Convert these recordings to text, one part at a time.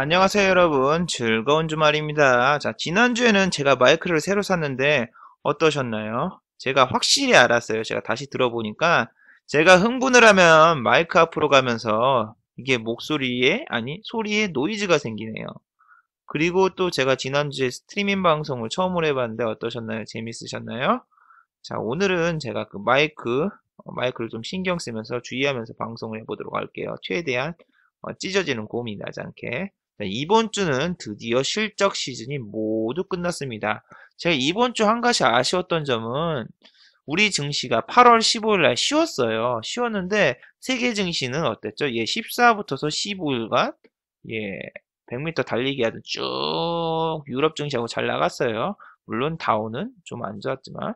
안녕하세요, 여러분. 즐거운 주말입니다. 자, 지난주에는 제가 마이크를 새로 샀는데 어떠셨나요? 제가 확실히 알았어요. 제가 다시 들어보니까 제가 흥분을 하면 마이크 앞으로 가면서 이게 소리에 노이즈가 생기네요. 그리고 또 제가 지난주에 스트리밍 방송을 처음으로 해봤는데 어떠셨나요? 재밌으셨나요? 자, 오늘은 제가 마이크를 좀 신경 쓰면서 주의하면서 방송을 해보도록 할게요. 최대한 찢어지는 고음이 나지 않게. 자, 이번 주는 드디어 실적 시즌이 모두 끝났습니다. 제가 이번 주 한 가지 아쉬웠던 점은 우리 증시가 8월 15일 날 쉬었어요. 쉬었는데 세계 증시는 어땠죠? 14부터서 15일간 100m 달리기 하듯 쭉 유럽 증시하고 잘 나갔어요. 물론 다우는 좀 안 좋았지만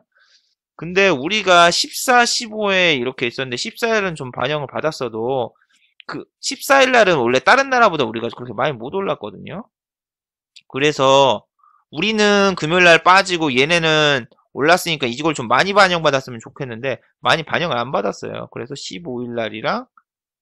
근데 우리가 14, 15에 이렇게 있었는데 14일은 좀 반영을 받았어도 그 14일 날은 원래 다른 나라보다 우리가 그렇게 많이 못 올랐거든요. 그래서 우리는 금요일 날 빠지고 얘네는 올랐으니까 이걸 좀 많이 반영받았으면 좋겠는데 많이 반영을 안 받았어요. 그래서 15일 날이랑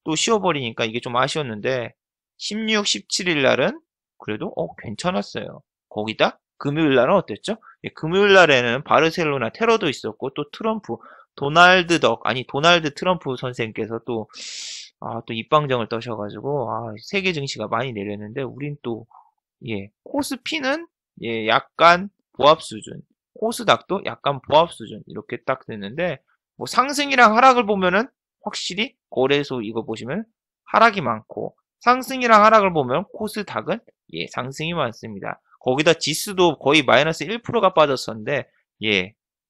또 쉬어버리니까 이게 좀 아쉬웠는데 16, 17일 날은 그래도 괜찮았어요. 거기다 금요일 날은 어땠죠? 금요일 날에는 바르셀로나 테러도 있었고 또 도널드 트럼프 선생께서 또 입방정을 떠셔가지고 세계 증시가 많이 내렸는데 우린 또 코스피는 약간 보합 수준, 코스닥도 약간 보합 수준 이렇게 딱 됐는데 뭐 상승이랑 하락을 보면은 확실히 거래소 이거 보시면 하락이 많고 상승이랑 하락을 보면 코스닥은 상승이 많습니다. 거기다 지수도 거의 마이너스 1%가 빠졌었는데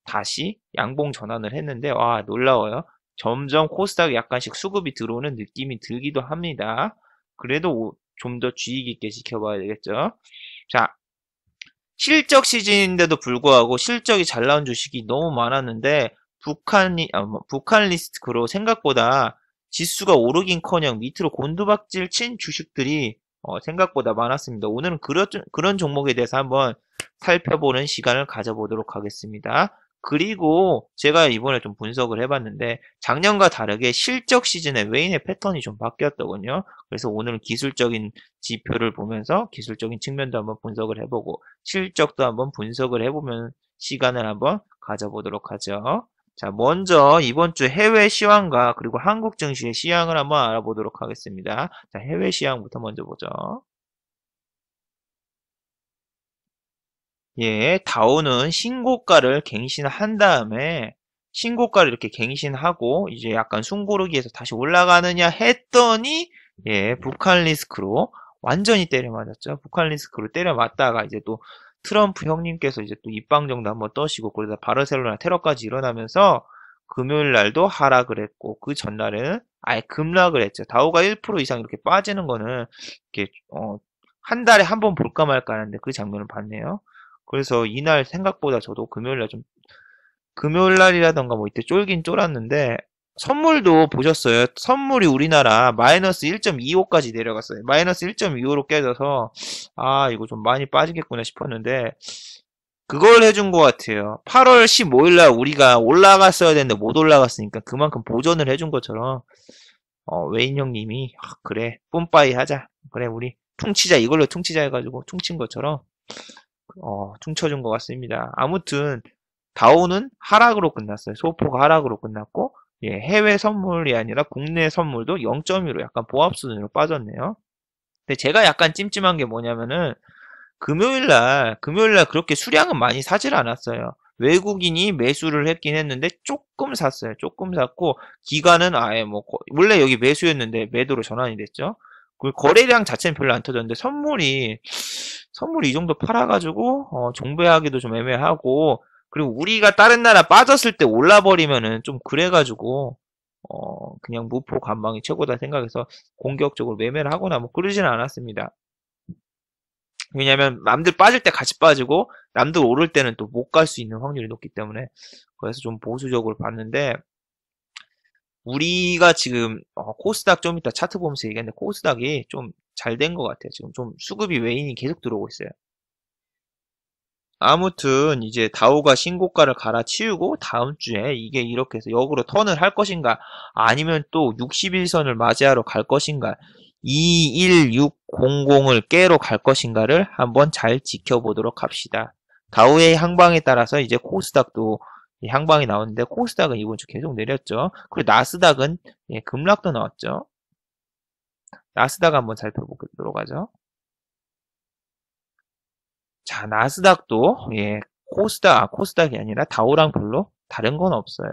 다시 양봉 전환을 했는데 와 놀라워요. 점점 코스닥에 약간씩 수급이 들어오는 느낌이 들기도 합니다. 그래도 좀 더 주의 깊게 지켜봐야 되겠죠. 자, 실적 시즌인데도 불구하고 실적이 잘 나온 주식이 너무 많았는데 북한 리스크로 생각보다 지수가 오르긴커녕 밑으로 곤두박질 친 주식들이 생각보다 많았습니다. 오늘은 그런 종목에 대해서 한번 살펴보는 시간을 가져보도록 하겠습니다. 그리고 제가 이번에 좀 분석을 해봤는데 작년과 다르게 실적 시즌에 외인의 패턴이 좀 바뀌었더군요. 그래서 오늘은 기술적인 지표를 보면서 기술적인 측면도 한번 분석을 해보고 실적도 한번 분석을 해보면 시간을 한번 가져보도록 하죠. 자, 먼저 이번 주 해외 시황과 그리고 한국 증시의 시황을 한번 알아보도록 하겠습니다. 자, 해외 시황부터 먼저 보죠. 다우는 신고가를 갱신한 다음에 신고가를 이렇게 갱신하고 이제 약간 숨고르기에서 다시 올라가느냐 했더니 북한 리스크로 완전히 때려맞았죠. 북한 리스크로 때려맞다가 이제 또 트럼프 형님께서 이제 또 입방정도 한번 떠시고 그러다 바르셀로나 테러까지 일어나면서 금요일 날도 하락을 했고 그 전날에는 아예 급락을 했죠. 다우가 1% 이상 이렇게 빠지는 거는 이렇게 한 달에 한 번 볼까 말까 하는데 그 장면을 봤네요. 그래서 이날 생각보다 저도 금요일 날이라던가 뭐 이때 쫄긴 쫄았는데 선물도 보셨어요? 선물이 우리나라 마이너스 1.25까지 내려갔어요. 마이너스 1.25로 깨져서 이거 좀 많이 빠지겠구나 싶었는데 그걸 해준 것 같아요. 8월 15일 날 우리가 올라갔어야 되는데 못 올라갔으니까 그만큼 보전을 해준 것처럼 웨인 형님이 그래 뿜빠이 하자. 그래 우리 퉁치자 이걸로 퉁치자 해가지고 퉁친 것처럼 퉁쳐준 것 같습니다. 아무튼 다우는 하락으로 끝났어요. 소포가 하락으로 끝났고 해외 선물이 아니라 국내 선물도 0.2로 약간 보합 수준으로 빠졌네요. 근데 제가 약간 찜찜한 게 뭐냐면은 금요일 날 그렇게 수량은 많이 사질 않았어요. 외국인이 매수를 했긴 했는데 조금 샀어요. 조금 샀고 기간은 아예 원래 여기 매수였는데 매도로 전환이 됐죠. 그 거래량 자체는 별로 안 터졌는데 선물이 이 정도 팔아가지고 정배하기도 좀 애매하고 그리고 우리가 다른 나라 빠졌을 때 올라버리면은 좀 그래가지고 그냥 무포 관망이 최고다 생각해서 공격적으로 매매를 하거나 뭐 그러지는 않았습니다. 왜냐면 남들 빠질 때 같이 빠지고 남들 오를 때는 또 못 갈 수 있는 확률이 높기 때문에 그래서 좀 보수적으로 봤는데 우리가 지금 코스닥 좀 이따 차트 보면서 얘기했는데 코스닥이 좀 잘 된 것 같아요. 지금 좀 수급이 외인이 계속 들어오고 있어요. 아무튼 이제 다우가 신고가를 갈아치우고 다음 주에 이게 이렇게 해서 역으로 턴을 할 것인가 아니면 또 61선을 맞이하러 갈 것인가 21600을 깨러 갈 것인가를 한번 잘 지켜보도록 합시다. 다우의 향방에 따라서 이제 코스닥도 향방이 나오는데 코스닥은 이번 주 계속 내렸죠. 그리고 나스닥은 급락도 나왔죠. 나스닥 한번 살펴보도록 하죠. 자, 나스닥도 코스닥이 아니라 다우랑 별로 다른 건 없어요.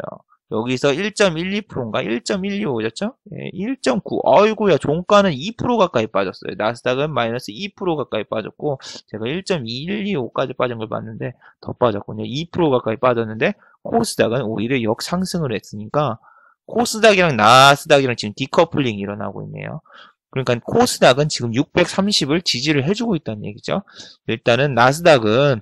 여기서 1.12%인가 1.125였죠? 1.9. 어이구야, 종가는 2% 가까이 빠졌어요. 나스닥은 마이너스 2% 가까이 빠졌고 제가 1.125까지 빠진 걸 봤는데 더 빠졌군요. 2% 가까이 빠졌는데 코스닥은 오히려 역상승을 했으니까 코스닥이랑 나스닥이랑 지금 디커플링이 일어나고 있네요. 그러니까 코스닥은 지금 630을 지지를 해주고 있다는 얘기죠. 일단은 나스닥은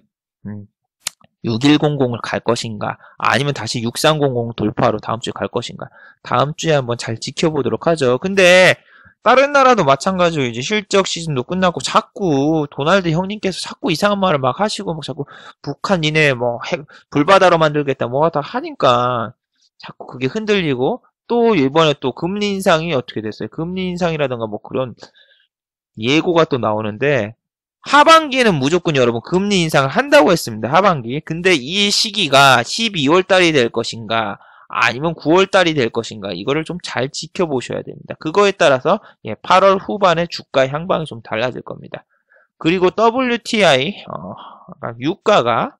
6100을 갈 것인가 아니면 다시 6300 돌파로 다음 주에 갈 것인가 다음 주에 한번 잘 지켜보도록 하죠. 근데 다른 나라도 마찬가지로 이제 실적 시즌도 끝나고 자꾸 도널드 형님께서 자꾸 이상한 말을 막 하시고 막 자꾸 북한 니네 뭐 불바다로 만들겠다 뭐 하다 하니까 자꾸 그게 흔들리고 또 이번에 또 금리 인상이 어떻게 됐어요? 금리 인상이라든가 뭐 그런 예고가 또 나오는데 하반기에는 무조건 여러분 금리 인상을 한다고 했습니다. 하반기. 근데 이 시기가 12월 달이 될 것인가 아니면 9월 달이 될 것인가 이거를 좀 잘 지켜보셔야 됩니다. 그거에 따라서 8월 후반에 주가 향방이 좀 달라질 겁니다. 그리고 WTI 유가가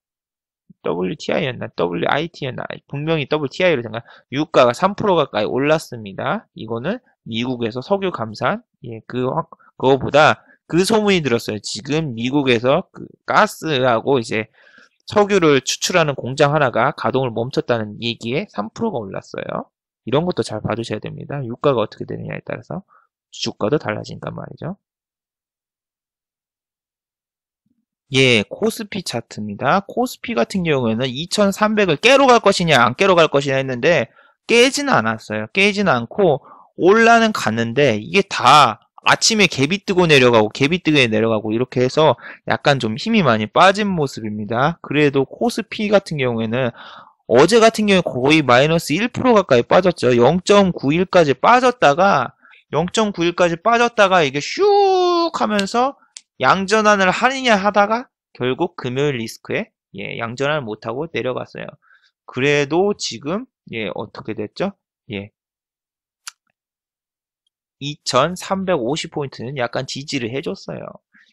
WTI였나 WIT였나 분명히 WTI로 생각 유가가 3% 가까이 올랐습니다. 이거는 미국에서 석유 감산 그거보다 그 소문이 들었어요. 지금 미국에서 그 가스하고 이제 석유를 추출하는 공장 하나가 가동을 멈췄다는 얘기에 3%가 올랐어요. 이런 것도 잘 봐두셔야 됩니다. 유가가 어떻게 되느냐에 따라서 주가도 달라진단 말이죠. 코스피 차트입니다. 코스피 같은 경우에는 2300을 깨러 갈 것이냐 안 깨러 갈 것이냐 했는데 깨지는 않았어요. 깨지는 않고 올라는 갔는데 이게 다 아침에 갭이 뜨고 내려가고 갭이 뜨고 내려가고 이렇게 해서 약간 좀 힘이 많이 빠진 모습입니다. 그래도 코스피 같은 경우에는 어제 같은 경우에 거의 마이너스 1% 가까이 빠졌죠. 0.91까지 빠졌다가 이게 슉 하면서 양전환을 하느냐 하다가 결국 금요일 리스크에 양전환을 못하고 내려갔어요. 그래도 지금 어떻게 됐죠? 2350포인트는 약간 지지를 해줬어요.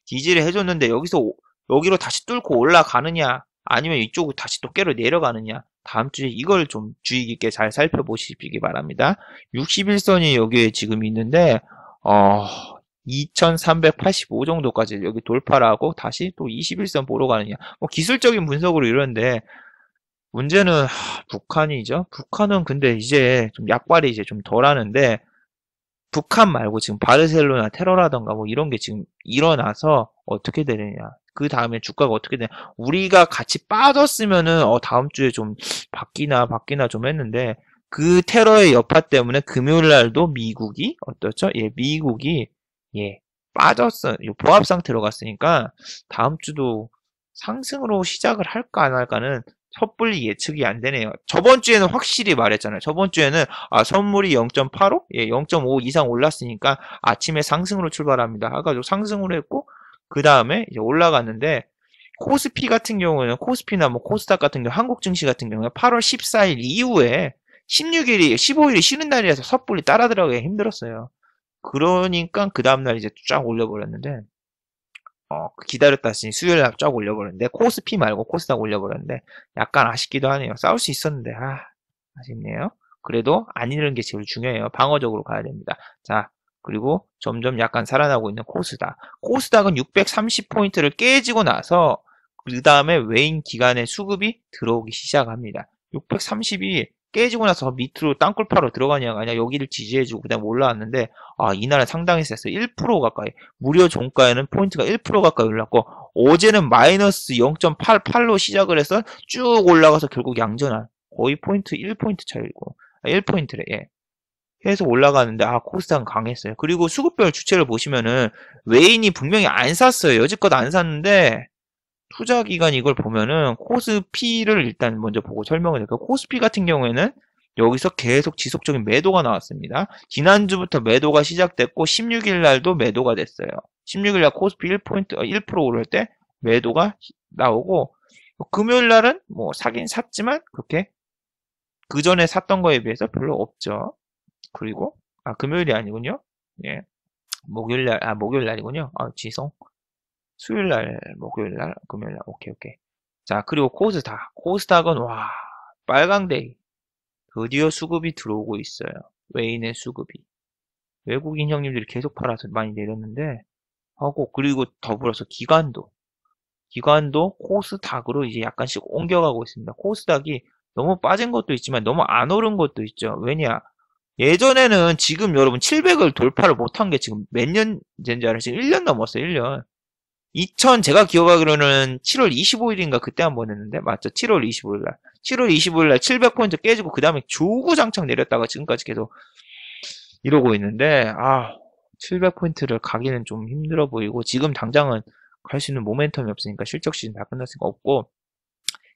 지지를 해줬는데 여기로 다시 뚫고 올라가느냐 아니면 이쪽으로 다시 또 깨로 내려가느냐 다음 주에 이걸 좀 주의 깊게 잘 살펴보시기 바랍니다. 61선이 여기에 지금 있는데 2385 정도까지 여기 돌파를 하고 다시 또 21선 보러 가느냐 뭐 기술적인 분석으로 이러는데 문제는 북한이죠. 북한은 근데 이제 좀 약발이 이제 좀 덜 하는데 북한 말고 지금 바르셀로나 테러라던가 뭐 이런 게 지금 일어나서 어떻게 되느냐. 그 다음에 주가가 어떻게 되냐. 우리가 같이 빠졌으면은 다음 주에 좀 바뀌나 좀 했는데 그 테러의 여파 때문에 금요일 날도 미국이 어떻죠? 미국이 빠졌어. 보합 상태로 갔으니까 다음 주도 상승으로 시작을 할까 안 할까는 섣불리 예측이 안 되네요. 저번 주에는 확실히 말했잖아요. 저번 주에는 선물이 0.85? 0.5 이상 올랐으니까 아침에 상승으로 출발합니다. 해가지고 상승으로 했고 그 다음에 이제 올라갔는데 코스피 같은 경우에는 코스피나 뭐 코스닥 같은 경우 한국 증시 같은 경우에 8월 14일 이후에 16일이 15일이 쉬는 날이라서 섣불리 따라 들어가기 힘들었어요. 그러니까 그 다음날 이제 쫙 올려버렸는데 기다렸다 했으니 수요일날 쫙 올려버렸는데 코스피 말고 코스닥 올려버렸는데 약간 아쉽기도 하네요. 싸울 수 있었는데 아쉽네요. 그래도 안 잃는 게 제일 중요해요. 방어적으로 가야 됩니다. 자 그리고 점점 약간 살아나고 있는 코스닥은 630포인트를 깨지고 나서 그 다음에 외인 기관의 수급이 들어오기 시작합니다. 630이 깨지고 나서 밑으로 땅굴파로 들어가냐가 아니라 여기를 지지해주고 그 다음에 올라왔는데 이날은 상당히 셌어요. 1% 가까이 무려 종가에는 포인트가 1% 가까이 올랐고 어제는 마이너스 0.88로 시작을 해서 쭉 올라가서 결국 양전환 거의 포인트 1포인트 차이고 1포인트래 해서 올라가는데 코스닥은 강했어요. 그리고 수급별 주체를 보시면은 외인이 분명히 안 샀어요. 여지껏 안 샀는데 투자기관 이걸 보면은 코스피를 일단 먼저 보고 설명을 드릴게요. 코스피 같은 경우에는 여기서 계속 지속적인 매도가 나왔습니다. 지난주부터 매도가 시작됐고 16일 날도 매도가 됐어요. 16일 날 코스피 1% 1% 오를 때 매도가 나오고 금요일 날은 뭐 사긴 샀지만 그렇게 그 전에 샀던 거에 비해서 별로 없죠. 그리고 금요일이 아니군요. 예. 목요일 날이군요. 지성. 수요일 날, 목요일 날, 금요일 날. 오케이. 자, 그리고 코스닥은 와, 빨강데이. 드디어 수급이 들어오고 있어요. 외인의 수급이. 외국인 형님들이 계속 팔아서 많이 내렸는데 하고 그리고 더불어서 기관도 코스닥으로 이제 약간씩 옮겨가고 있습니다. 코스닥이 너무 빠진 것도 있지만 너무 안 오른 것도 있죠. 왜냐? 예전에는 지금 여러분 700을 돌파를 못한 게 지금 몇 년 된지 알아요? 지금 1년 넘었어요. 1년. 제가 기억하기로는 7월 25일인가 그때 한번 했는데 맞죠? 7월 25일 날. 7월 25일 날 700포인트 깨지고 그 다음에 주구장창 내렸다가 지금까지 계속 이러고 있는데 700포인트를 가기는 좀 힘들어 보이고 지금 당장은 갈 수 있는 모멘텀이 없으니까 실적 시즌 다 끝났으니까 없고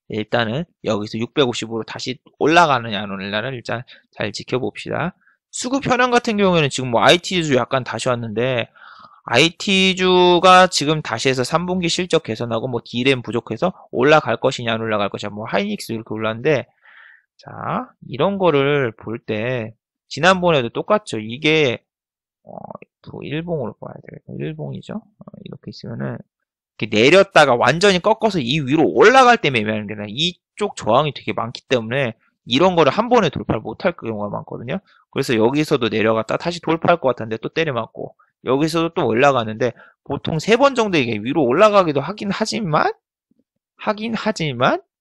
일단은 여기서 650으로 다시 올라가느냐 안 오느냐를 일단 잘 지켜봅시다. 수급 현황 같은 경우에는 지금 뭐 IT주 약간 다시 왔는데 IT주가 지금 다시 해서 3분기 실적 개선하고 뭐 D램 부족해서 올라갈 것이냐 안 올라갈 것이냐 뭐 하이닉스 이렇게 올랐는데 자 이런 거를 볼 때 지난번에도 똑같죠. 이게 일봉으로 봐야 되겠다. 일봉이죠. 이렇게 있으면은 이렇게 내렸다가 완전히 꺾어서 이 위로 올라갈 때 매매하는 게 아니라 이쪽 저항이 되게 많기 때문에 이런 거를 한 번에 돌파를 못할 경우가 많거든요. 그래서 여기서도 내려갔다 다시 돌파할 것 같은데 또 때려맞고 여기서도 또 올라가는데 보통 3번 정도 이게 위로 올라가기도 하긴 하지만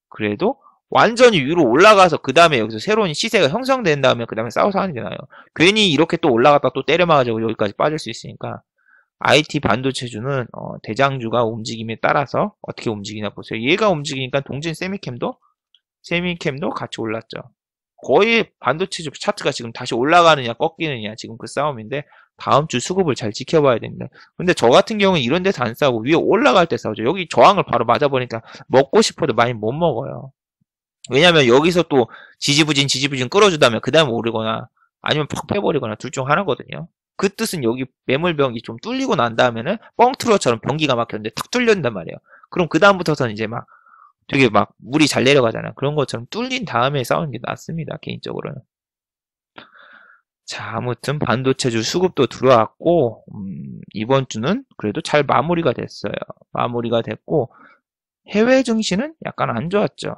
그래도 완전히 위로 올라가서 그 다음에 여기서 새로운 시세가 형성된 다음에 그 다음에 싸워서 하는 게 나아요. 괜히 이렇게 또 올라갔다 또 때려맞아가지고 여기까지 빠질 수 있으니까 IT 반도체주는 대장주가 움직임에 따라서 어떻게 움직이나 보세요. 얘가 움직이니까 동진 세미캠도 같이 올랐죠. 거의 반도체주 차트가 지금 다시 올라가느냐 꺾이느냐 지금 그 싸움인데 다음 주 수급을 잘 지켜봐야 됩니다. 근데 저 같은 경우는 이런 데서 안 싸우고 위에 올라갈 때 싸우죠. 여기 저항을 바로 맞아보니까 먹고 싶어도 많이 못 먹어요. 왜냐면 여기서 또 지지부진 끌어주다면 그 다음에 오르거나 아니면 팍 빼버리거나 둘 중 하나거든요. 그 뜻은 여기 매물병이 좀 뚫리고 난 다음에는 뻥트로처럼 변기가 막혔는데 탁 뚫렸단 말이에요. 그럼 그 다음부터는 이제 막 되게 막 물이 잘 내려가잖아요. 그런 것처럼 뚫린 다음에 싸우는 게 낫습니다. 개인적으로는. 자, 아무튼 반도체주 수급도 들어왔고 이번 주는 그래도 잘 마무리가 됐어요. 마무리가 됐고 해외 증시는 약간 안 좋았죠.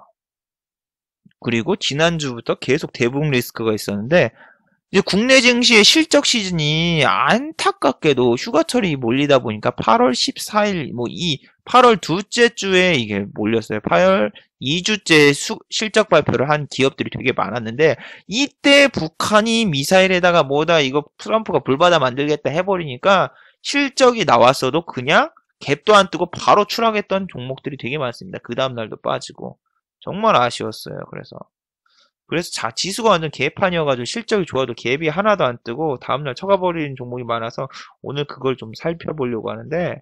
그리고 지난주부터 계속 대북 리스크가 있었는데 이제 국내 증시의 실적 시즌이 안타깝게도 휴가철이 몰리다 보니까 8월 14일, 8월 둘째 주에 이게 몰렸어요. 8월 2주째 실적 발표를 한 기업들이 되게 많았는데, 이때 북한이 미사일에다가 이거 트럼프가 불바다 만들겠다 해버리니까 실적이 나왔어도 그냥 갭도 안 뜨고 바로 추락했던 종목들이 되게 많습니다. 그 다음날도 빠지고. 정말 아쉬웠어요. 그래서 지수가 완전 개판이어가지고 실적이 좋아도 갭이 하나도 안 뜨고 다음날 쳐가버리는 종목이 많아서 오늘 그걸 좀 살펴보려고 하는데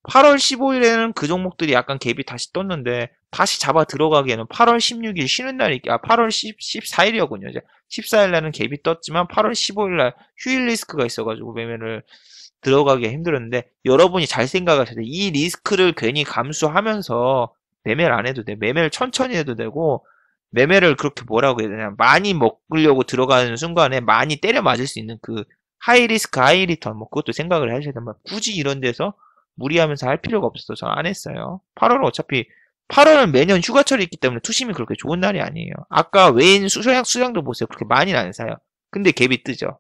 8월 15일에는 그 종목들이 약간 갭이 다시 떴는데 다시 잡아 들어가기에는 8월 16일 쉬는 날이 8월 14일이었군요. 이제 14일 날은 갭이 떴지만 8월 15일 날 휴일 리스크가 있어가지고 매매를 들어가기가 힘들었는데 여러분이 잘 생각하셔야 돼요. 이 리스크를 괜히 감수하면서 매매를 안 해도 돼. 매매를 천천히 해도 되고 매매를 그렇게 뭐라고 해야 되냐 많이 먹으려고 들어가는 순간에 많이 때려 맞을 수 있는 그 하이 리스크 하이 리턴 그것도 생각을 하셔야 됩니다. 굳이 이런 데서 무리하면서 할 필요가 없어서 전 안 했어요. 8월은 매년 휴가철이 있기 때문에 투심이 그렇게 좋은 날이 아니에요. 아까 외인 수량도 보세요. 그렇게 많이는 안 사요. 근데 갭이 뜨죠.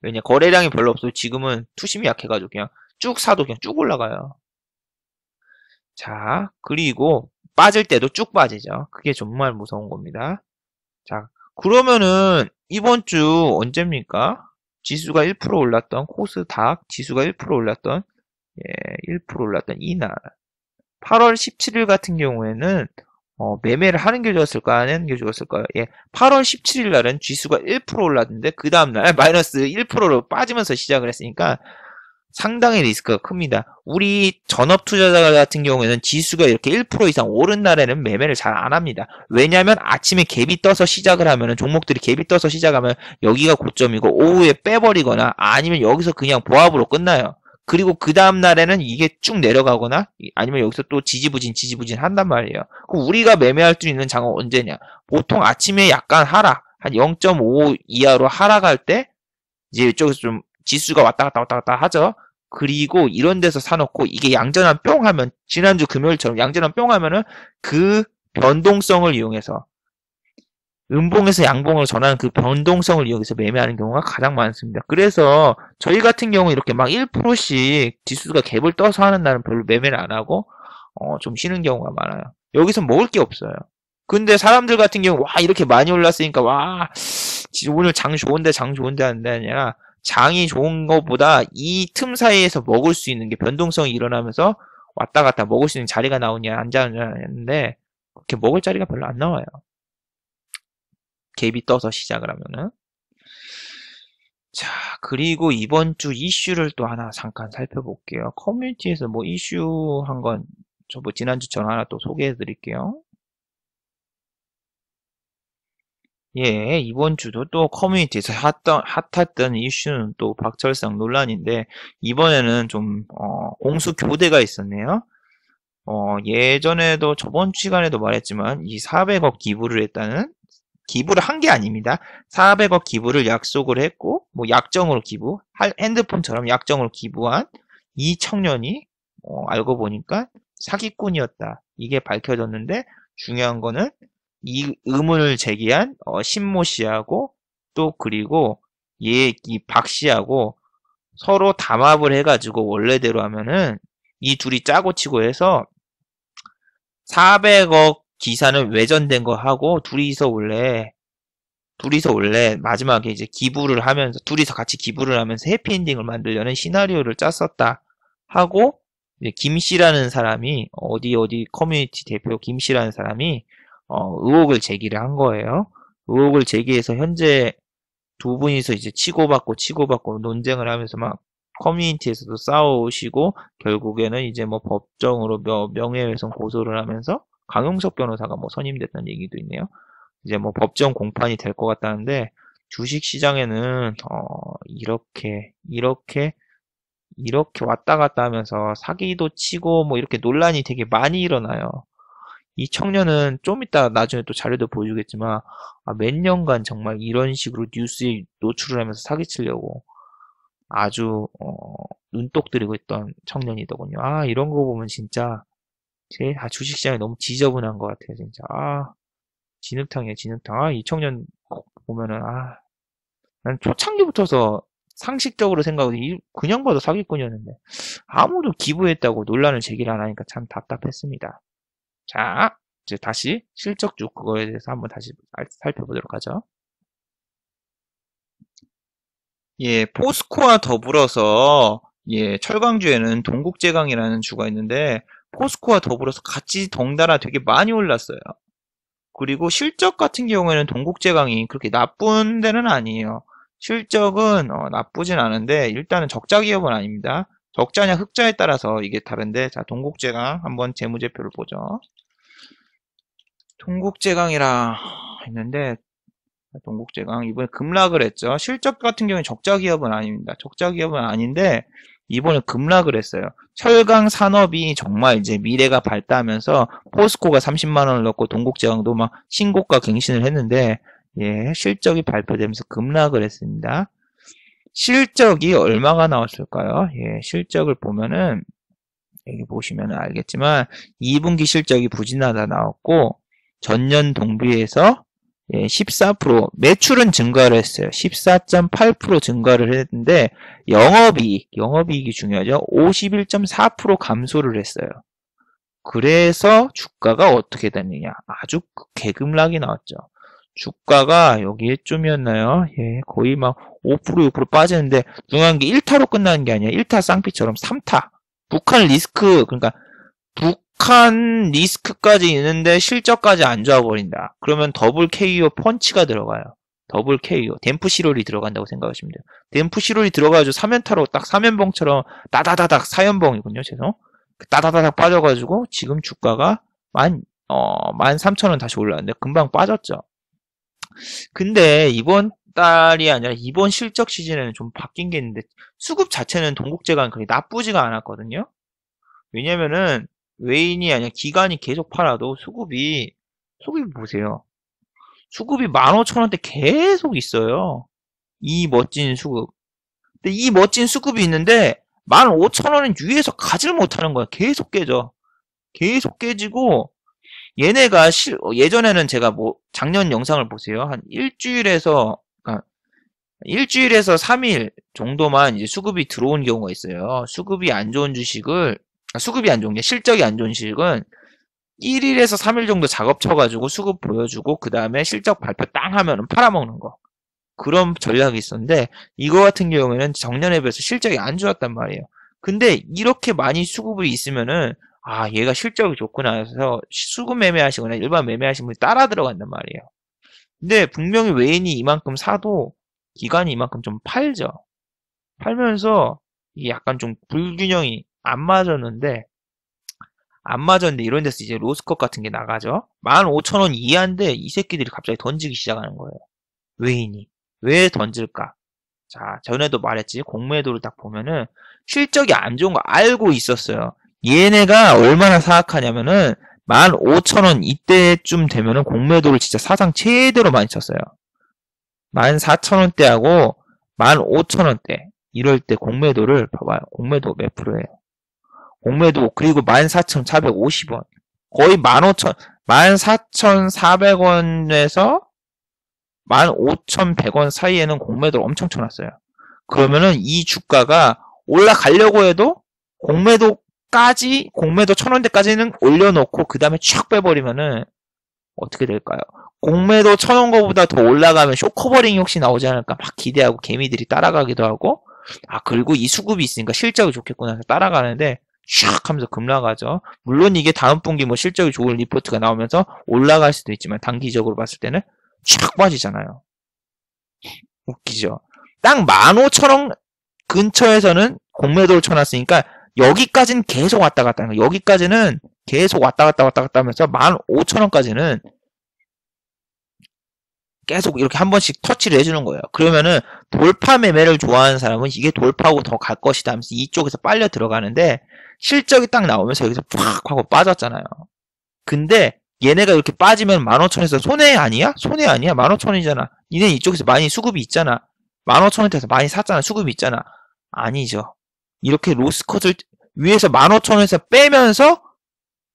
왜냐 거래량이 별로 없어도 지금은 투심이 약해가지고 그냥 쭉 사도 그냥 쭉 올라가요. 자 그리고 빠질 때도 쭉 빠지죠. 그게 정말 무서운 겁니다. 자, 그러면은 이번 주 언제입니까? 지수가 1% 올랐던 코스닥 지수가 1% 올랐던 1% 올랐던 이날 8월 17일 같은 경우에는 매매를 하는 게 좋았을까 하는 게 좋았을까요? 8월 17일 날은 지수가 1% 올랐는데 그 다음날 마이너스 1%로 빠지면서 시작을 했으니까 상당히 리스크가 큽니다. 우리 전업 투자자 같은 경우에는 지수가 이렇게 1% 이상 오른 날에는 매매를 잘 안 합니다. 왜냐하면 아침에 갭이 떠서 시작을 하면은 종목들이 갭이 떠서 시작하면 여기가 고점이고 오후에 빼버리거나 아니면 여기서 그냥 보합으로 끝나요. 그리고 그 다음 날에는 이게 쭉 내려가거나 아니면 여기서 또 지지부진 한단 말이에요. 그럼 우리가 매매할 수 있는 장은 언제냐? 보통 아침에 약간 하락, 한 0.5 이하로 하락할 때 이제 이쪽에서 좀 지수가 왔다 갔다 하죠. 그리고 이런 데서 사놓고 이게 양전환 뿅 하면 지난주 금요일처럼 양전환 뿅 하면은 그 변동성을 이용해서 음봉에서 양봉으로 전하는 그 변동성을 이용해서 매매하는 경우가 가장 많습니다. 그래서 저희 같은 경우 이렇게 막 1%씩 지수가 갭을 떠서 하는 날은 별로 매매를 안 하고 좀 쉬는 경우가 많아요. 여기서 먹을 게 없어요. 근데 사람들 같은 경우 와 이렇게 많이 올랐으니까 와 오늘 장 좋은데 하는데 아니라 장이 좋은 것보다 이 틈 사이에서 먹을 수 있는 게 변동성이 일어나면서 왔다 갔다 먹을 수 있는 자리가 나오냐 안 나오냐는데 그렇게 먹을 자리가 별로 안 나와요. 갭이 떠서 시작을 하면은. 자, 그리고 이번 주 이슈를 또 하나 잠깐 살펴볼게요. 커뮤니티에서 뭐 이슈 한 건 저 뭐 지난주처럼 하나 또 소개해 드릴게요. 예, 이번 주도 또 커뮤니티에서 핫했던 이슈는 또 박철상 논란인데, 이번에는 좀, 공수 교대가 있었네요. 예전에도 저번 시간에도 말했지만, 이 400억 기부를 했다는, 기부를 한 게 아닙니다. 400억 기부를 약속을 했고, 뭐 약정으로 핸드폰처럼 약정으로 기부한 이 청년이, 알고 보니까 사기꾼이었다. 이게 밝혀졌는데, 중요한 거는, 이 의문을 제기한 신모 씨하고 또 그리고 이 박 씨하고 서로 담합을 해가지고 원래대로 하면은 이 둘이 짜고 치고 해서 400억 기사는 외전된 거 하고 둘이서 원래 마지막에 이제 기부를 하면서 둘이서 같이 기부를 하면서 해피엔딩을 만들려는 시나리오를 짰었다 하고 이제 김 씨라는 사람이 어디 커뮤니티 대표 김 씨라는 사람이 의혹을 제기를 한 거예요. 의혹을 제기해서 현재 두 분이서 이제 치고받고 논쟁을 하면서 막 커뮤니티에서도 싸우시고 결국에는 이제 뭐 법정으로 명예훼손 고소를 하면서 강용석 변호사가 뭐 선임됐다는 얘기도 있네요. 이제 뭐 법정 공판이 될 것 같다는데 주식 시장에는 이렇게 왔다 갔다 하면서 사기도 치고 뭐 이렇게 논란이 되게 많이 일어나요. 이 청년은 좀 이따 나중에 또 자료도 보여주겠지만 몇 년간 정말 이런 식으로 뉴스에 노출을 하면서 사기치려고 아주 눈독 들이고 있던 청년이더군요. 이런 거 보면 진짜 주식시장이 너무 지저분한 것 같아요. 진짜 진흙탕이에요. 진흙탕. 이 청년 보면은 난 초창기부터서 상식적으로 생각하고 그냥 봐도 사기꾼이었는데 아무도 기부했다고 논란을 제기를 안 하니까 참 답답했습니다. 자, 이제 다시 실적주 그거에 대해서 한번 다시 살펴보도록 하죠. 예, 포스코와 더불어서 철강주에는 동국제강이라는 주가 있는데 포스코와 더불어서 같이 덩달아 되게 많이 올랐어요. 그리고 실적 같은 경우에는 동국제강이 그렇게 나쁜 데는 아니에요. 실적은 나쁘진 않은데 일단은 적자 기업은 아닙니다. 적자냐 흑자에 따라서 이게 다른데 자 동국제강 한번 재무제표를 보죠. 동국제강이라 했는데 동국제강 이번에 급락을 했죠. 실적 같은 경우에 적자 기업은 아닙니다. 적자 기업은 아닌데 이번에 급락을 했어요. 철강 산업이 정말 이제 미래가 밝다면서 포스코가 30만 원을 넣고 동국제강도 막 신고가 갱신을 했는데 실적이 발표되면서 급락을 했습니다. 실적이 얼마가 나왔을까요? 실적을 보면은 여기 보시면 알겠지만 2분기 실적이 부진하다 나왔고 전년 동비에서 14% 매출은 증가를 했어요. 14.8% 증가를 했는데 영업이익이 중요하죠. 51.4% 감소를 했어요. 그래서 주가가 어떻게 됐느냐? 아주 개급락이 나왔죠. 주가가 여기쯤이었나요? 거의 막 5%, 6% 빠지는데 중요한 게 1타로 끝나는 게 아니라 1타 쌍피처럼 3타. 북한 리스크까지 있는데 실적까지 안 좋아버린다. 그러면 더블 KO 펀치가 들어가요. 더블 KO. 댐프 시롤이 들어간다고 생각하시면 돼요. 댐프 시롤이 들어가지고 3연타로 딱 3연봉처럼 따다다닥 4연봉이군요. 죄송. 따다다닥 빠져가지고 지금 주가가 13,000원 다시 올라왔는데 금방 빠졌죠. 근데 이번 달이 아니라 이번 실적 시즌에는 좀 바뀐 게 있는데 수급 자체는 동국제가 그렇게 나쁘지가 않았거든요. 왜냐면은 외인이 아니라 기관이 계속 팔아도 수급이 보세요. 수급이 15,000원대 계속 있어요. 이 멋진 수급. 근데 이 멋진 수급이 있는데 15,000원은 위에서 가지를 못하는 거야. 계속 깨져. 계속 깨지고 얘네가 예전에는 제가 뭐 작년 영상을 보세요. 한 일주일에서 3일 정도만 이제 수급이 들어온 경우가 있어요. 수급이 안 좋은 게 실적이 안 좋은 주식은 1일에서 3일 정도 작업 쳐가지고 수급 보여주고 그 다음에 실적 발표 땅 하면은 팔아먹는 거. 그런 전략이 있었는데 이거 같은 경우에는 작년에 비해서 실적이 안 좋았단 말이에요. 근데 이렇게 많이 수급이 있으면은 얘가 실적이 좋구나 해서 수급 매매하시거나 일반 매매하시는 분이 따라 들어간단 말이에요. 근데 분명히 외인이 이만큼 사도 기관이 이만큼 좀 팔죠. 팔면서 이게 약간 좀 불균형이 안 맞았는데 이런 데서 이제 로스컷 같은 게 나가죠. 15,000원 이하인데 이 새끼들이 갑자기 던지기 시작하는 거예요. 외인이. 왜 던질까? 자, 전에도 말했지. 공매도를 딱 보면은 실적이 안 좋은 거 알고 있었어요. 얘네가 얼마나 사악하냐면은 15,000원 이때쯤 되면은 공매도를 진짜 사상 최대로 많이 쳤어요. 14,000원대하고 15,000원대 이럴 때 공매도를 봐봐요. 공매도 몇 프로예요? 공매도 그리고 14,450원 거의 14,400원에서 15,100원 사이에는 공매도를 엄청 쳐놨어요. 그러면은 이 주가가 올라가려고 해도 공매도 1,000원대까지는 올려놓고 그 다음에 쫙 빼버리면은 어떻게 될까요? 공매도 1,000원 거보다 더 올라가면 쇼커버링이 혹시 나오지 않을까 막 기대하고 개미들이 따라가기도 하고 그리고 이 수급이 있으니까 실적이 좋겠구나 해서 따라가는데 샥 하면서 급락하죠. 물론 이게 다음 분기 뭐 실적이 좋은 리포트가 나오면서 올라갈 수도 있지만 단기적으로 봤을 때는 샥 빠지잖아요. 웃기죠. 딱 15,000원 근처에서는 공매도를 쳐놨으니까 여기까지는 계속 왔다 갔다 하는 거예요. 여기까지는 계속 왔다 갔다 하면서 15,000원까지는 계속 이렇게 한 번씩 터치를 해주는 거예요. 그러면은 돌파 매매를 좋아하는 사람은 이게 돌파하고 더 갈 것이다 하면서 이쪽에서 빨려 들어가는데 실적이 딱 나오면서 여기서 팍 하고 빠졌잖아요. 근데 얘네가 이렇게 빠지면 15,000원에서 손해 아니야? 손해 아니야? 15,000원이잖아. 니네 이쪽에서 많이 수급이 있잖아. 15,000원대에서 많이 샀잖아. 수급이 있잖아. 아니죠. 이렇게 로스컷을 위에서 15,000원에서 빼면서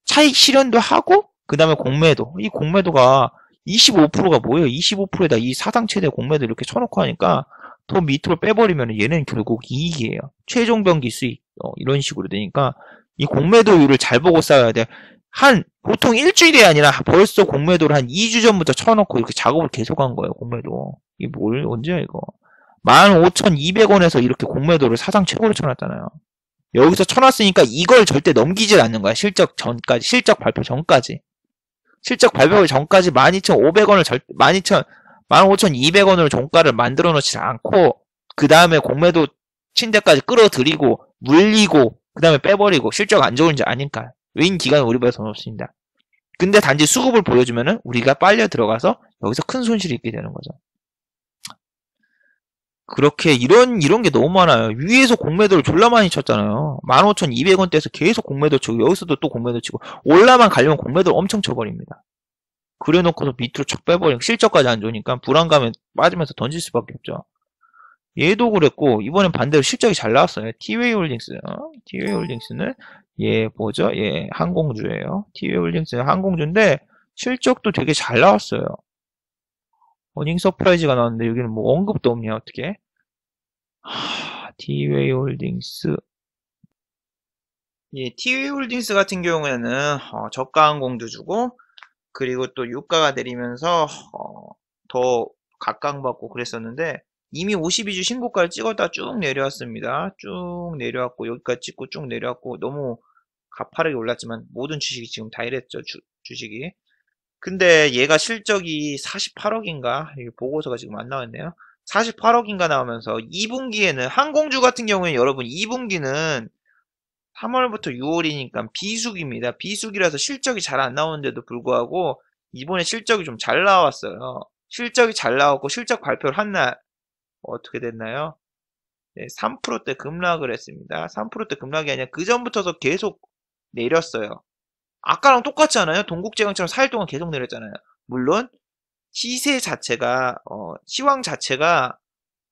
차익 실현도 하고 그 다음에 공매도. 이 공매도가 25%가 뭐예요? 25%에다 이 사상 최대 공매도 이렇게 쳐놓고 하니까 더 밑으로 빼버리면 얘는 결국 이익이에요. 최종 병기 수익 이런 식으로 되니까 이 공매도율을 잘 보고 쌓아야 돼. 보통 일주일이 아니라 벌써 공매도를 한 2주 전부터 쳐놓고 이렇게 작업을 계속한 거예요. 공매도. 이게 언제야 이거. 15,200원에서 이렇게 공매도를 사상 최고로 쳐놨잖아요. 여기서 쳐놨으니까 이걸 절대 넘기질 않는 거야. 실적 발표 전까지. 실적 발표 전까지 12,500원을 15,200원으로 종가를 만들어 놓지 않고 그 다음에 공매도 침대까지 끌어들이고 물리고 그 다음에 빼버리고 실적 안 좋은지 아니까 외인 기간은 우리보다 더 높습니다. 근데 단지 수급을 보여주면은 우리가 빨려 들어가서 여기서 큰 손실이 있게 되는 거죠. 그렇게 이런 게 너무 많아요. 위에서 공매도를 졸라 많이 쳤잖아요. 15,200원대에서 계속 공매도 치고 여기서도 또 공매도 치고 올라만 가려면 공매도를 엄청 쳐버립니다. 그래 놓고서 밑으로 척 빼버리고 실적까지 안 좋으니까 불안감에 빠지면서 던질 수밖에 없죠. 얘도 그랬고 이번엔 반대로 실적이 잘 나왔어요. 티웨이홀딩스는 뭐죠? 항공주예요. 티웨이홀딩스는 항공주인데 실적도 되게 잘 나왔어요. 어닝 서프라이즈가 나왔는데 여기는 뭐 언급도 없냐 어떻게? 티웨이홀딩스 티웨이홀딩스 같은 경우에는 저가 항공도 주고 그리고 또 유가가 내리면서 더 각광받고 그랬었는데 이미 52주 신고가를 찍었다 쭉 내려왔습니다. 쭉 내려왔고 여기까지 찍고 쭉 내려왔고 너무 가파르게 올랐지만 모든 주식이 지금 다 이랬죠. 주식이. 근데 얘가 실적이 48억인가? 보고서가 지금 안 나왔네요. 48억인가 나오면서 2분기에는 항공주 같은 경우에 여러분 2분기는 3월부터 6월이니까 비수기입니다. 비수기라서 실적이 잘 안 나오는데도 불구하고 이번에 실적이 좀 잘 나왔어요. 실적이 잘 나왔고 실적 발표를 한 날 어떻게 됐나요? 네, 3%대 급락을 했습니다. 3%대 급락이 아니라 그 전부터도 계속 내렸어요. 아까랑 똑같지 않아요? 동국제강처럼 4일 동안 계속 내렸잖아요. 물론 시세 자체가 시황 자체가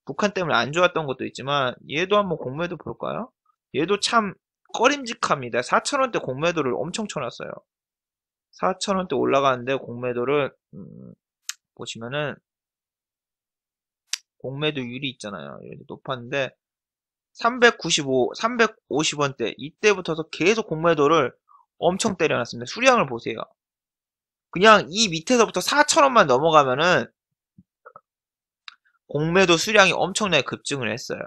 북한 때문에 안 좋았던 것도 있지만 얘도 한번 공매도 볼까요? 얘도 참 꺼림직합니다. 4,000원대 공매도를 엄청 쳐놨어요. 4,000원대 올라가는데 공매도를 보시면은 공매도율이 있잖아요. 이렇게 높았는데 395, 350원대 이때부터서 계속 공매도를 엄청 때려놨습니다. 수량을 보세요. 그냥 이 밑에서부터 4,000원만 넘어가면은 공매도 수량이 엄청나게 급증을 했어요.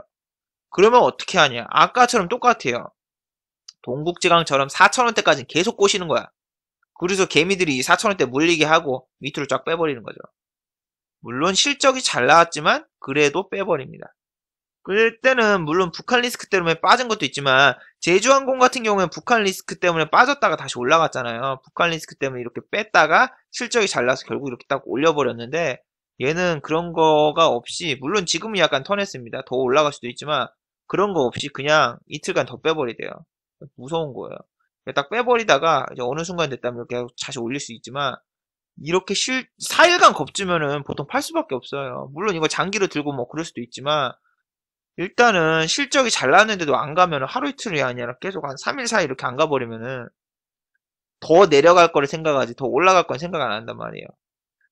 그러면 어떻게 하냐? 아까처럼 똑같아요. 동국지강처럼 4,000원대까지 계속 꼬시는 거야. 그래서 개미들이 4,000원대 물리게 하고 밑으로 쫙 빼버리는 거죠. 물론 실적이 잘 나왔지만 그래도 빼버립니다. 그럴 때는 물론 북한 리스크 때문에 빠진 것도 있지만 제주항공 같은 경우는 북한 리스크 때문에 빠졌다가 다시 올라갔잖아요. 북한 리스크 때문에 이렇게 뺐다가 실적이 잘 나서 결국 이렇게 딱 올려버렸는데 얘는 그런 거가 없이 물론 지금은 약간 턴했습니다. 더 올라갈 수도 있지만 그런 거 없이 그냥 이틀간 더 빼버리대요. 무서운 거예요. 딱 빼버리다가 이제 어느 순간 됐다면 이렇게 다시 올릴 수 있지만 이렇게 4일간 겁주면은 보통 팔 수밖에 없어요. 물론 이거 장기로 들고 뭐 그럴 수도 있지만 일단은 실적이 잘 나왔는데도 안 가면은 하루 이틀이 아니라 계속 한 3일 4일 이렇게 안 가버리면은 더 내려갈 거를 생각하지 더 올라갈 건 생각 안 한단 말이에요.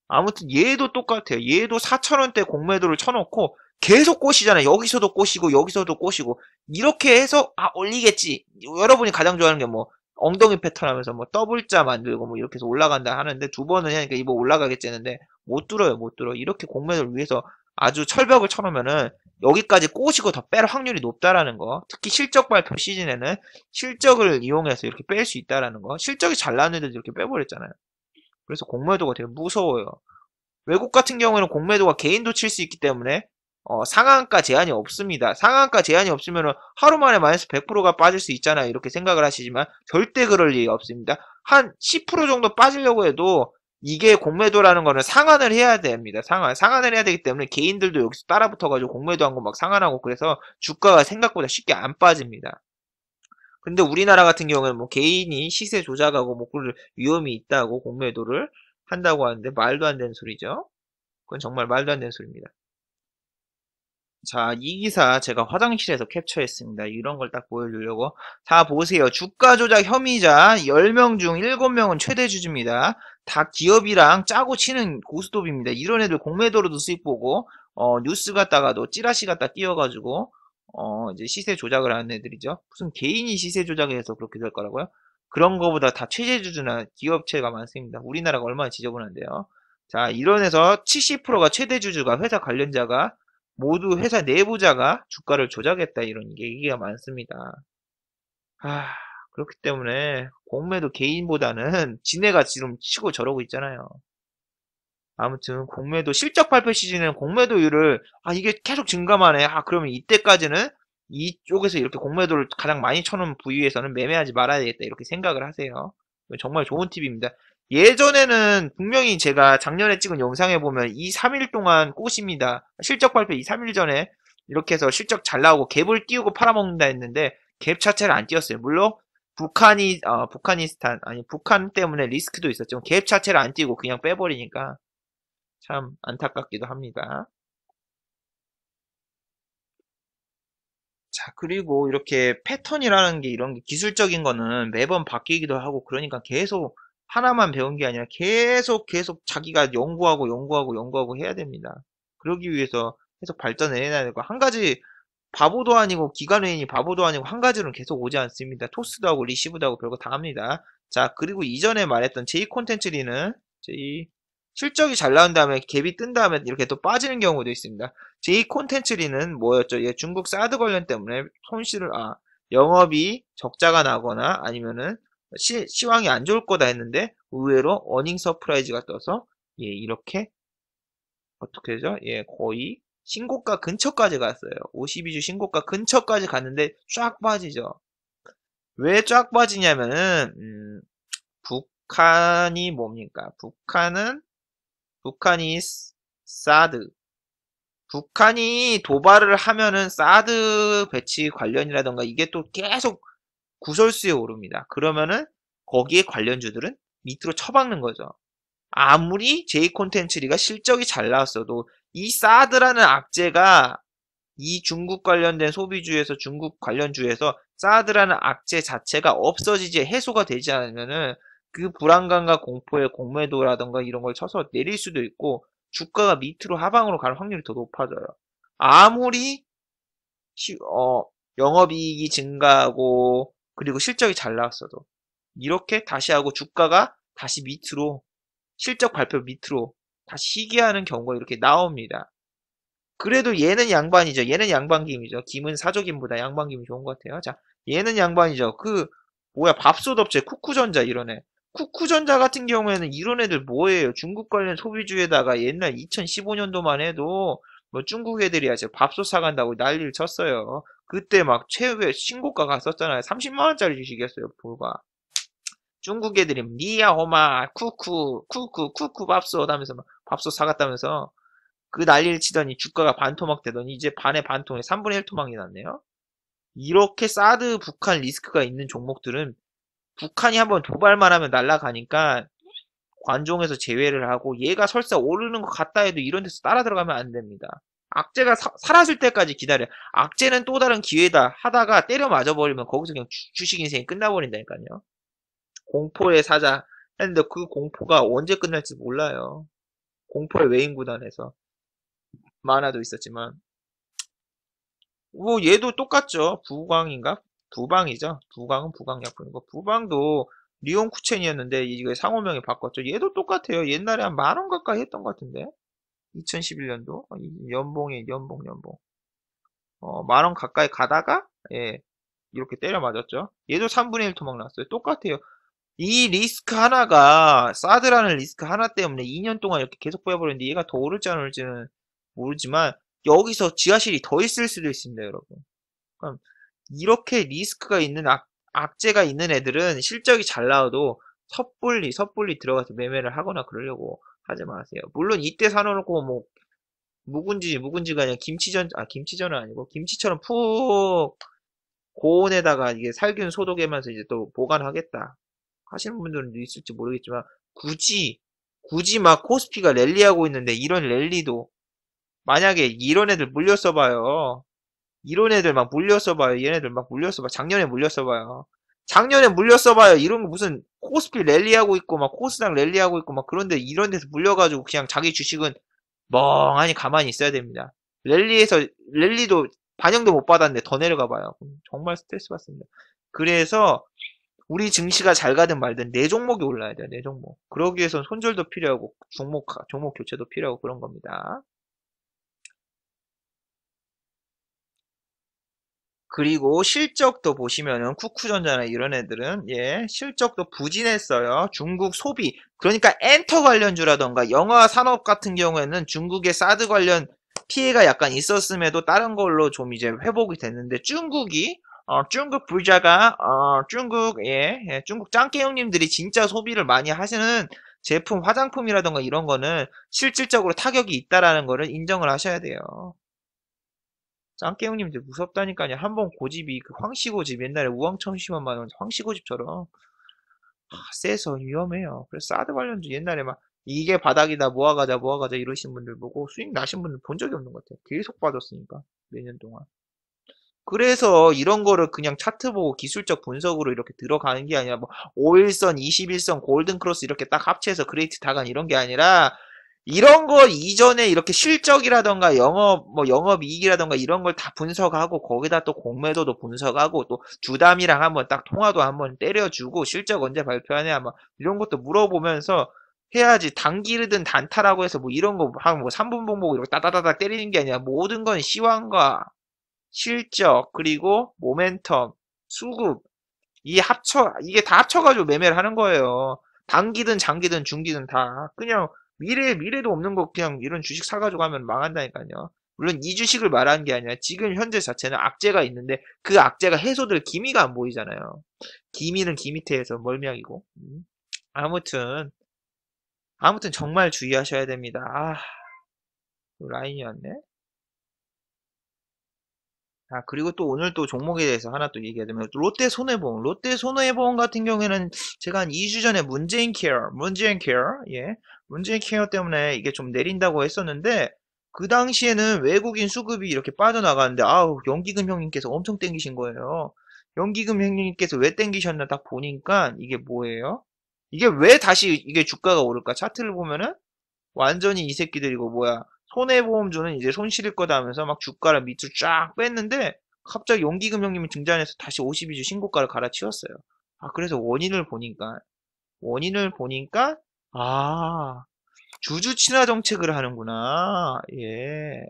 아무튼 얘도 똑같아요. 얘도 4,000원대 공매도를 쳐놓고 계속 꼬시잖아요. 여기서도 꼬시고 여기서도 꼬시고 이렇게 해서 올리겠지. 여러분이 가장 좋아하는 게 뭐 엉덩이 패턴 하면서 뭐 더블자 만들고 뭐 이렇게 해서 올라간다 하는데 두 번은 하니까 이거 올라가겠지 했는데 못 들어요. 못 들어. 이렇게 공매도를 위해서 아주 철벽을 쳐놓으면은 여기까지 꼬시고 더 뺄 확률이 높다라는 거. 특히 실적 발표 시즌에는 실적을 이용해서 이렇게 뺄 수 있다라는 거. 실적이 잘 나왔는데도 이렇게 빼버렸잖아요. 그래서 공매도가 되게 무서워요. 외국 같은 경우에는 공매도가 개인도 칠 수 있기 때문에 상한가 제한이 없습니다. 상한가 제한이 없으면 하루 만에 마이너스 100%가 빠질 수 있잖아요. 이렇게 생각을 하시지만 절대 그럴 일이 없습니다. 한 10% 정도 빠지려고 해도 이게 공매도라는 거는 상한을 해야 됩니다. 상한을 해야 되기 때문에 개인들도 여기서 따라 붙어가지고 공매도한 거 막 상한하고 그래서 주가가 생각보다 쉽게 안 빠집니다. 근데 우리나라 같은 경우는 뭐 개인이 시세 조작하고 뭐 그럴 위험이 있다고 공매도를 한다고 하는데 말도 안 되는 소리죠. 그건 정말 말도 안 되는 소리입니다. 자, 이 기사 제가 화장실에서 캡처했습니다. 이런 걸 딱 보여주려고. 자, 보세요. 주가 조작 혐의자 10명 중 7명은 최대 주주입니다. 다 기업이랑 짜고 치는 고스톱입니다. 이런 애들 공매도로도 수익 보고, 뉴스 갖다가도 찌라시 갖다 띄워가지고, 이제 시세 조작을 하는 애들이죠. 무슨 개인이 시세 조작을 해서 그렇게 될 거라고요? 그런 거보다 다 최대 주주나 기업체가 많습니다. 우리나라가 얼마나 지저분한데요. 자, 이런 에서 70%가 최대 주주가 회사 관련자가 모두 회사 내부자가 주가를 조작했다 이런 얘기가 많습니다. 그렇기 때문에 공매도 개인보다는 지네가 지금 치고 저러고 있잖아요. 아무튼 공매도 실적 발표 시즌에는 공매도율을 이게 계속 증가만 해. 그러면 이때까지는 이쪽에서 이렇게 공매도를 가장 많이 쳐놓은 부위에서는 매매하지 말아야 되겠다 이렇게 생각을 하세요. 정말 좋은 팁입니다. 예전에는 분명히 제가 작년에 찍은 영상에 보면 2, 3일 동안 꼬십니다. 실적 발표 2, 3일 전에 이렇게 해서 실적 잘 나오고 갭을 띄우고 팔아먹는다 했는데 갭 자체를 안 띄웠어요. 물론 북한 때문에 리스크도 있었죠. 갭 자체를 안 띄우고 그냥 빼버리니까 참 안타깝기도 합니다. 자, 그리고 이렇게 패턴이라는 게 이런 게 기술적인 거는 매번 바뀌기도 하고 그러니까 계속 하나만 배운 게 아니라 계속 자기가 연구하고 해야 됩니다. 그러기 위해서 계속 발전을 해야 되고 한 가지 바보도 아니고 기관회인이 바보도 아니고 한 가지로는 계속 오지 않습니다. 토스도 하고 리시브도 하고 별거 다 합니다. 자, 그리고 이전에 말했던 J 콘텐츠리는 실적이 잘 나온 다음에 갭이 뜬 다음에 이렇게 또 빠지는 경우도 있습니다. J 콘텐츠리는 뭐였죠? 얘 중국 사드 관련 때문에 손실을 영업이 적자가 나거나 아니면은 시황이 안 좋을 거다 했는데 의외로 어닝 서프라이즈가 떠서 예, 이렇게 어떻게 되죠? 예, 거의 신고가 근처까지 갔어요. 52주 신고가 근처까지 갔는데 쫙 빠지죠. 왜 쫙 빠지냐면은 북한이 뭡니까? 북한이 사드. 북한이 도발을 하면은 사드 배치 관련이라던가 이게 또 계속 구설수에 오릅니다. 그러면은 거기에 관련주들은 밑으로 처박는 거죠. 아무리 J 콘텐츠리가 실적이 잘 나왔어도 이 사드라는 악재가 이 중국 관련된 소비주에서 중국 관련주에서 사드라는 악재 자체가 없어지지 해소가 되지 않으면은 그 불안감과 공포의 공매도라던가 이런 걸 쳐서 내릴 수도 있고 주가가 밑으로 하방으로 갈 확률이 더 높아져요. 아무리 영업이익이 증가하고 그리고 실적이 잘 나왔어도 이렇게 다시 하고 주가가 다시 밑으로 실적 발표 밑으로 다시 희귀하는 경우가 이렇게 나옵니다. 그래도 얘는 양반이죠. 얘는 양반김이죠. 김은 사조김보다 양반김이 좋은 것 같아요. 자, 얘는 양반이죠. 밥솥 업체 쿠쿠전자 이런 애. 쿠쿠전자 같은 경우에는 이런 애들 뭐예요? 중국 관련 소비주에다가 옛날 2015년도만 해도 뭐 중국 애들이 아주 밥솥 사간다고 난리를 쳤어요. 그때 막 최후의 신고가 갔었잖아요. 30만원짜리 주식이었어요, 불과. 중국 애들이 니야호마 쿠쿠 밥솥 하면서 막 밥솥 사갔다면서 그 난리를 치더니 주가가 반토막 되더니 이제 반의 반토막에 3분의 1 토막이 났네요. 이렇게 사드 북한 리스크가 있는 종목들은 북한이 한번 도발만 하면 날아가니까 관종에서 제외를 하고 얘가 설사 오르는 것 같다 해도 이런 데서 따라 들어가면 안 됩니다. 악재가 사라질 때까지 기다려. 악재는 또 다른 기회다 하다가 때려 맞아버리면 거기서 그냥 주식 인생이 끝나버린다니까요. 공포의 사자 했는데 그 공포가 언제 끝날지 몰라요. 공포의 외인 구단에서 만화도 있었지만 뭐 얘도 똑같죠. 부광인가? 부방이죠. 부광은 부광약품이고 부방도 리온쿠첸이었는데 이거 상호명이 바꿨죠. 얘도 똑같아요. 옛날에 한 10,000원 가까이 했던 것 같은데 2011년도 연봉 10,000원 가까이 가다가 예 이렇게 때려 맞았죠. 얘도 3분의 1 토막 났어요. 똑같아요. 이 리스크 하나가 사드라는 리스크 하나 때문에 2년 동안 이렇게 계속 보여버렸는데 얘가 더 오를지 안 오를지는 모르지만 여기서 지하실이 더 있을 수도 있습니다, 여러분. 그럼 이렇게 리스크가 있는 악재가 있는 애들은 실적이 잘 나와도 섣불리 들어가서 매매를 하거나 그러려고 하지 마세요. 물론 이때 사놓고 뭐 묵은지가 아니라 김치전은 아니고 김치처럼 푹 고온에다가 이게 살균 소독하면서 이제 또 보관하겠다 하시는 분들은 있을지 모르겠지만 굳이 막 코스피가 랠리하고 있는데 이런 랠리도 만약에 이런 애들 물려 써봐요. 이런 애들 막 물려 써봐요. 얘네들 막 물려 써봐. 작년에 물려 써봐요. 작년에 물려 써봐요. 이런 거 무슨 코스피 랠리하고 있고 막 코스닥 랠리하고 있고 막 그런데 이런 데서 물려가지고 그냥 자기 주식은 멍하니 가만히 있어야 됩니다. 랠리도 반영도 못 받았는데 더 내려가 봐요. 정말 스트레스 받습니다. 그래서 우리 증시가 잘 가든 말든 내 종목이 올라야 돼요. 내 종목. 그러기 위해서는 손절도 필요하고 종목 교체도 필요하고 그런 겁니다. 그리고 실적도 보시면은 쿠쿠전자나 이런 애들은 예 실적도 부진했어요. 중국 소비 그러니까 엔터 관련주라던가 영화 산업 같은 경우에는 중국의 사드 관련 피해가 약간 있었음에도 다른 걸로 좀 이제 회복이 됐는데 중국 부자가 중국 짱깨 형님들이 진짜 소비를 많이 하시는 제품 화장품이라던가 이런 거는 실질적으로 타격이 있다라는 거를 인정을 하셔야 돼요. 짱깨 형님들 무섭다니까요. 한번 고집이 그 황씨고집 옛날에 우왕청심원만 원 황씨고집처럼 세서 위험해요. 그래서 사드 관련주 옛날에 막 이게 바닥이다 모아가자 이러신 분들 보고 수익 나신 분들 본 적이 없는 것 같아요. 계속 빠졌으니까 몇 년 동안. 그래서 이런 거를 그냥 차트 보고 기술적 분석으로 이렇게 들어가는 게 아니라 뭐 5일선, 21선, 골든크로스 이렇게 딱 합체해서 그레이트 다간 이런 게 아니라 이런 거 이전에 이렇게 실적이라던가 영업이익이라던가 이런 걸 다 분석하고 거기다 또 공매도도 분석하고 또 주담이랑 한번 딱 통화도 한번 때려주고 실적 언제 발표하냐 뭐 이런 것도 물어보면서 해야지 단기르든 단타라고 해서 뭐 이런 거 한 뭐 3분 봉보고 이렇게 따다다닥 때리는 게 아니라 모든 건 시황과 실적 그리고 모멘텀 수급 이게 다 합쳐가지고 매매를 하는 거예요. 단기든 장기든 중기든 다 그냥 미래도 없는 거 그냥 이런 주식 사가지고 하면 망한다니까요. 물론 이 주식을 말하는 게 아니라 지금 현재 자체는 악재가 있는데 그 악재가 해소될 기미가 안 보이잖아요. 기미는 기미태에서 멀미약이고. 아무튼 정말 주의하셔야 됩니다. 아, 라인이었네. 아, 그리고 또 오늘 또 종목에 대해서 하나 또 얘기하자면, 롯데 손해보험. 롯데 손해보험 같은 경우에는 제가 한 2주 전에 예. 문재인 케어 때문에 이게 좀 내린다고 했었는데, 그 당시에는 외국인 수급이 이렇게 빠져나가는데, 아우, 연기금 형님께서 엄청 땡기신 거예요. 연기금 형님께서 왜 땡기셨나 딱 보니까, 이게 뭐예요? 이게 왜 다시 이게 주가가 오를까? 차트를 보면은, 완전히 이 새끼들이고 뭐야 손해보험주는 이제 손실일 거다 하면서 막 주가를 밑으로 쫙 뺐는데 갑자기 용기금 형님이 등장해서 다시 52주 신고가를 갈아치웠어요. 아 그래서 원인을 보니까 아 주주 친화 정책을 하는구나. 예.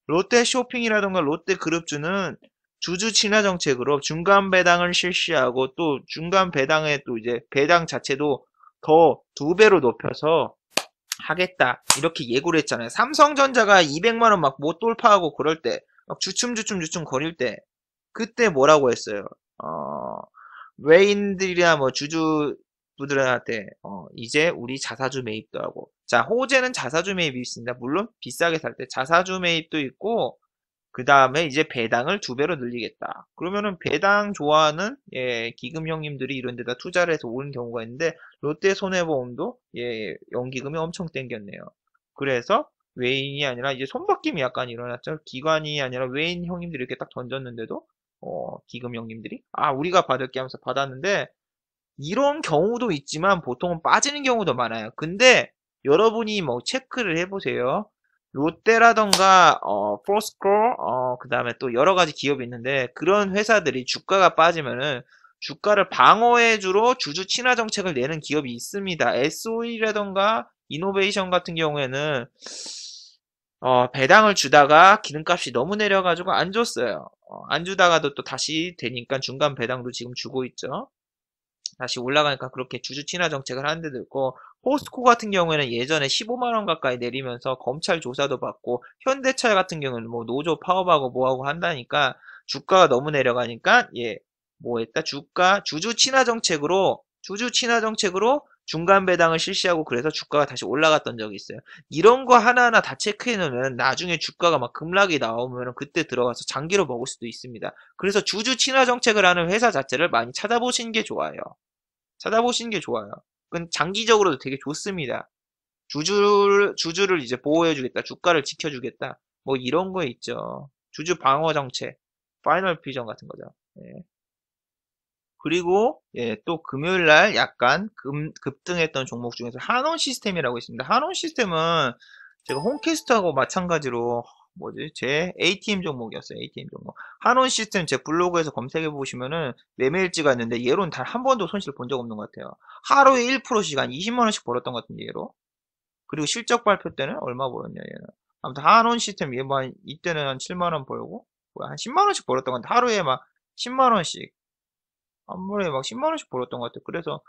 롯데 쇼핑이라던가 롯데 그룹주는 주주 친화 정책으로 중간 배당을 실시하고 또 중간 배당에 또 이제 배당 자체도 더 2배로 높여서 하겠다 이렇게 예고를 했잖아요. 삼성전자가 200만원 막 못 돌파하고 그럴 때 막 주춤 거릴 때 그때 뭐라고 했어요. 외인들이나 뭐 주주부들한테 이제 우리 자사주 매입도 하고 자 호재는 자사주 매입이 있습니다. 물론 비싸게 살 때 자사주 매입도 있고 그 다음에 이제 배당을 2배로 늘리겠다. 그러면은 배당 좋아하는 예, 기금 형님들이 이런 데다 투자를 해서 오는 경우가 있는데 롯데 손해보험도 예, 연기금이 엄청 땡겼네요. 그래서 외인이 아니라 이제 손바뀜이 약간 일어났죠. 기관이 아니라 외인 형님들이 이렇게 딱 던졌는데도 기금 형님들이 아 우리가 받을 게 하면서 받았는데 이런 경우도 있지만 보통은 빠지는 경우도 많아요. 근데 여러분이 뭐 체크를 해보세요. 롯데라던가 포스코 그 다음에 또 여러 가지 기업이 있는데 그런 회사들이 주가가 빠지면은 주가를 방어해주러 주주 친화 정책을 내는 기업이 있습니다. SOE라던가 이노베이션 같은 경우에는 배당을 주다가 기름값이 너무 내려가지고 안 줬어요. 안 주다가도 또 다시 되니까 중간 배당도 지금 주고 있죠. 다시 올라가니까 그렇게 주주 친화 정책을 하는 데도 있고 포스코 같은 경우에는 예전에 15만원 가까이 내리면서 검찰 조사도 받고 현대차 같은 경우는 뭐 노조 파업하고 뭐하고 한다니까 주가가 너무 내려가니까 예 뭐 했다 주주 친화 정책으로 중간 배당을 실시하고 그래서 주가가 다시 올라갔던 적이 있어요. 이런 거 하나하나 다 체크해 놓으면 나중에 주가가 막 급락이 나오면 그때 들어가서 장기로 먹을 수도 있습니다. 그래서 주주 친화 정책을 하는 회사 자체를 많이 찾아보시는 게 좋아요. 그건 장기적으로도 되게 좋습니다. 주주를 이제 보호해주겠다. 주가를 지켜주겠다. 뭐 이런 거 있죠. 주주 방어 정책. 파이널 피전 같은 거죠. 예. 그리고 예, 또 금요일 날 약간 급등했던 종목 중에서 한원 시스템이라고 있습니다. 한원 시스템은 제가 홈캐스트하고 마찬가지로 뭐지? 제 ATM 종목이었어요. ATM 종목. 한원 시스템 제 블로그에서 검색해 보시면은 매매일지가 있는데 얘로는 단 한 번도 손실 본 적 없는 것 같아요. 하루에 1%씩 한 20만 원씩 벌었던 것 같은데 얘로. 그리고 실적 발표 때는 얼마 벌었냐 얘는. 아무튼 한원 시스템 얘뭐 이때는 한 7만 원 벌고 한 10만 원씩 벌었던 건데 하루에 막 10만 원씩 한 번에 막 10만 원씩 벌었던 것 같아요. 그래서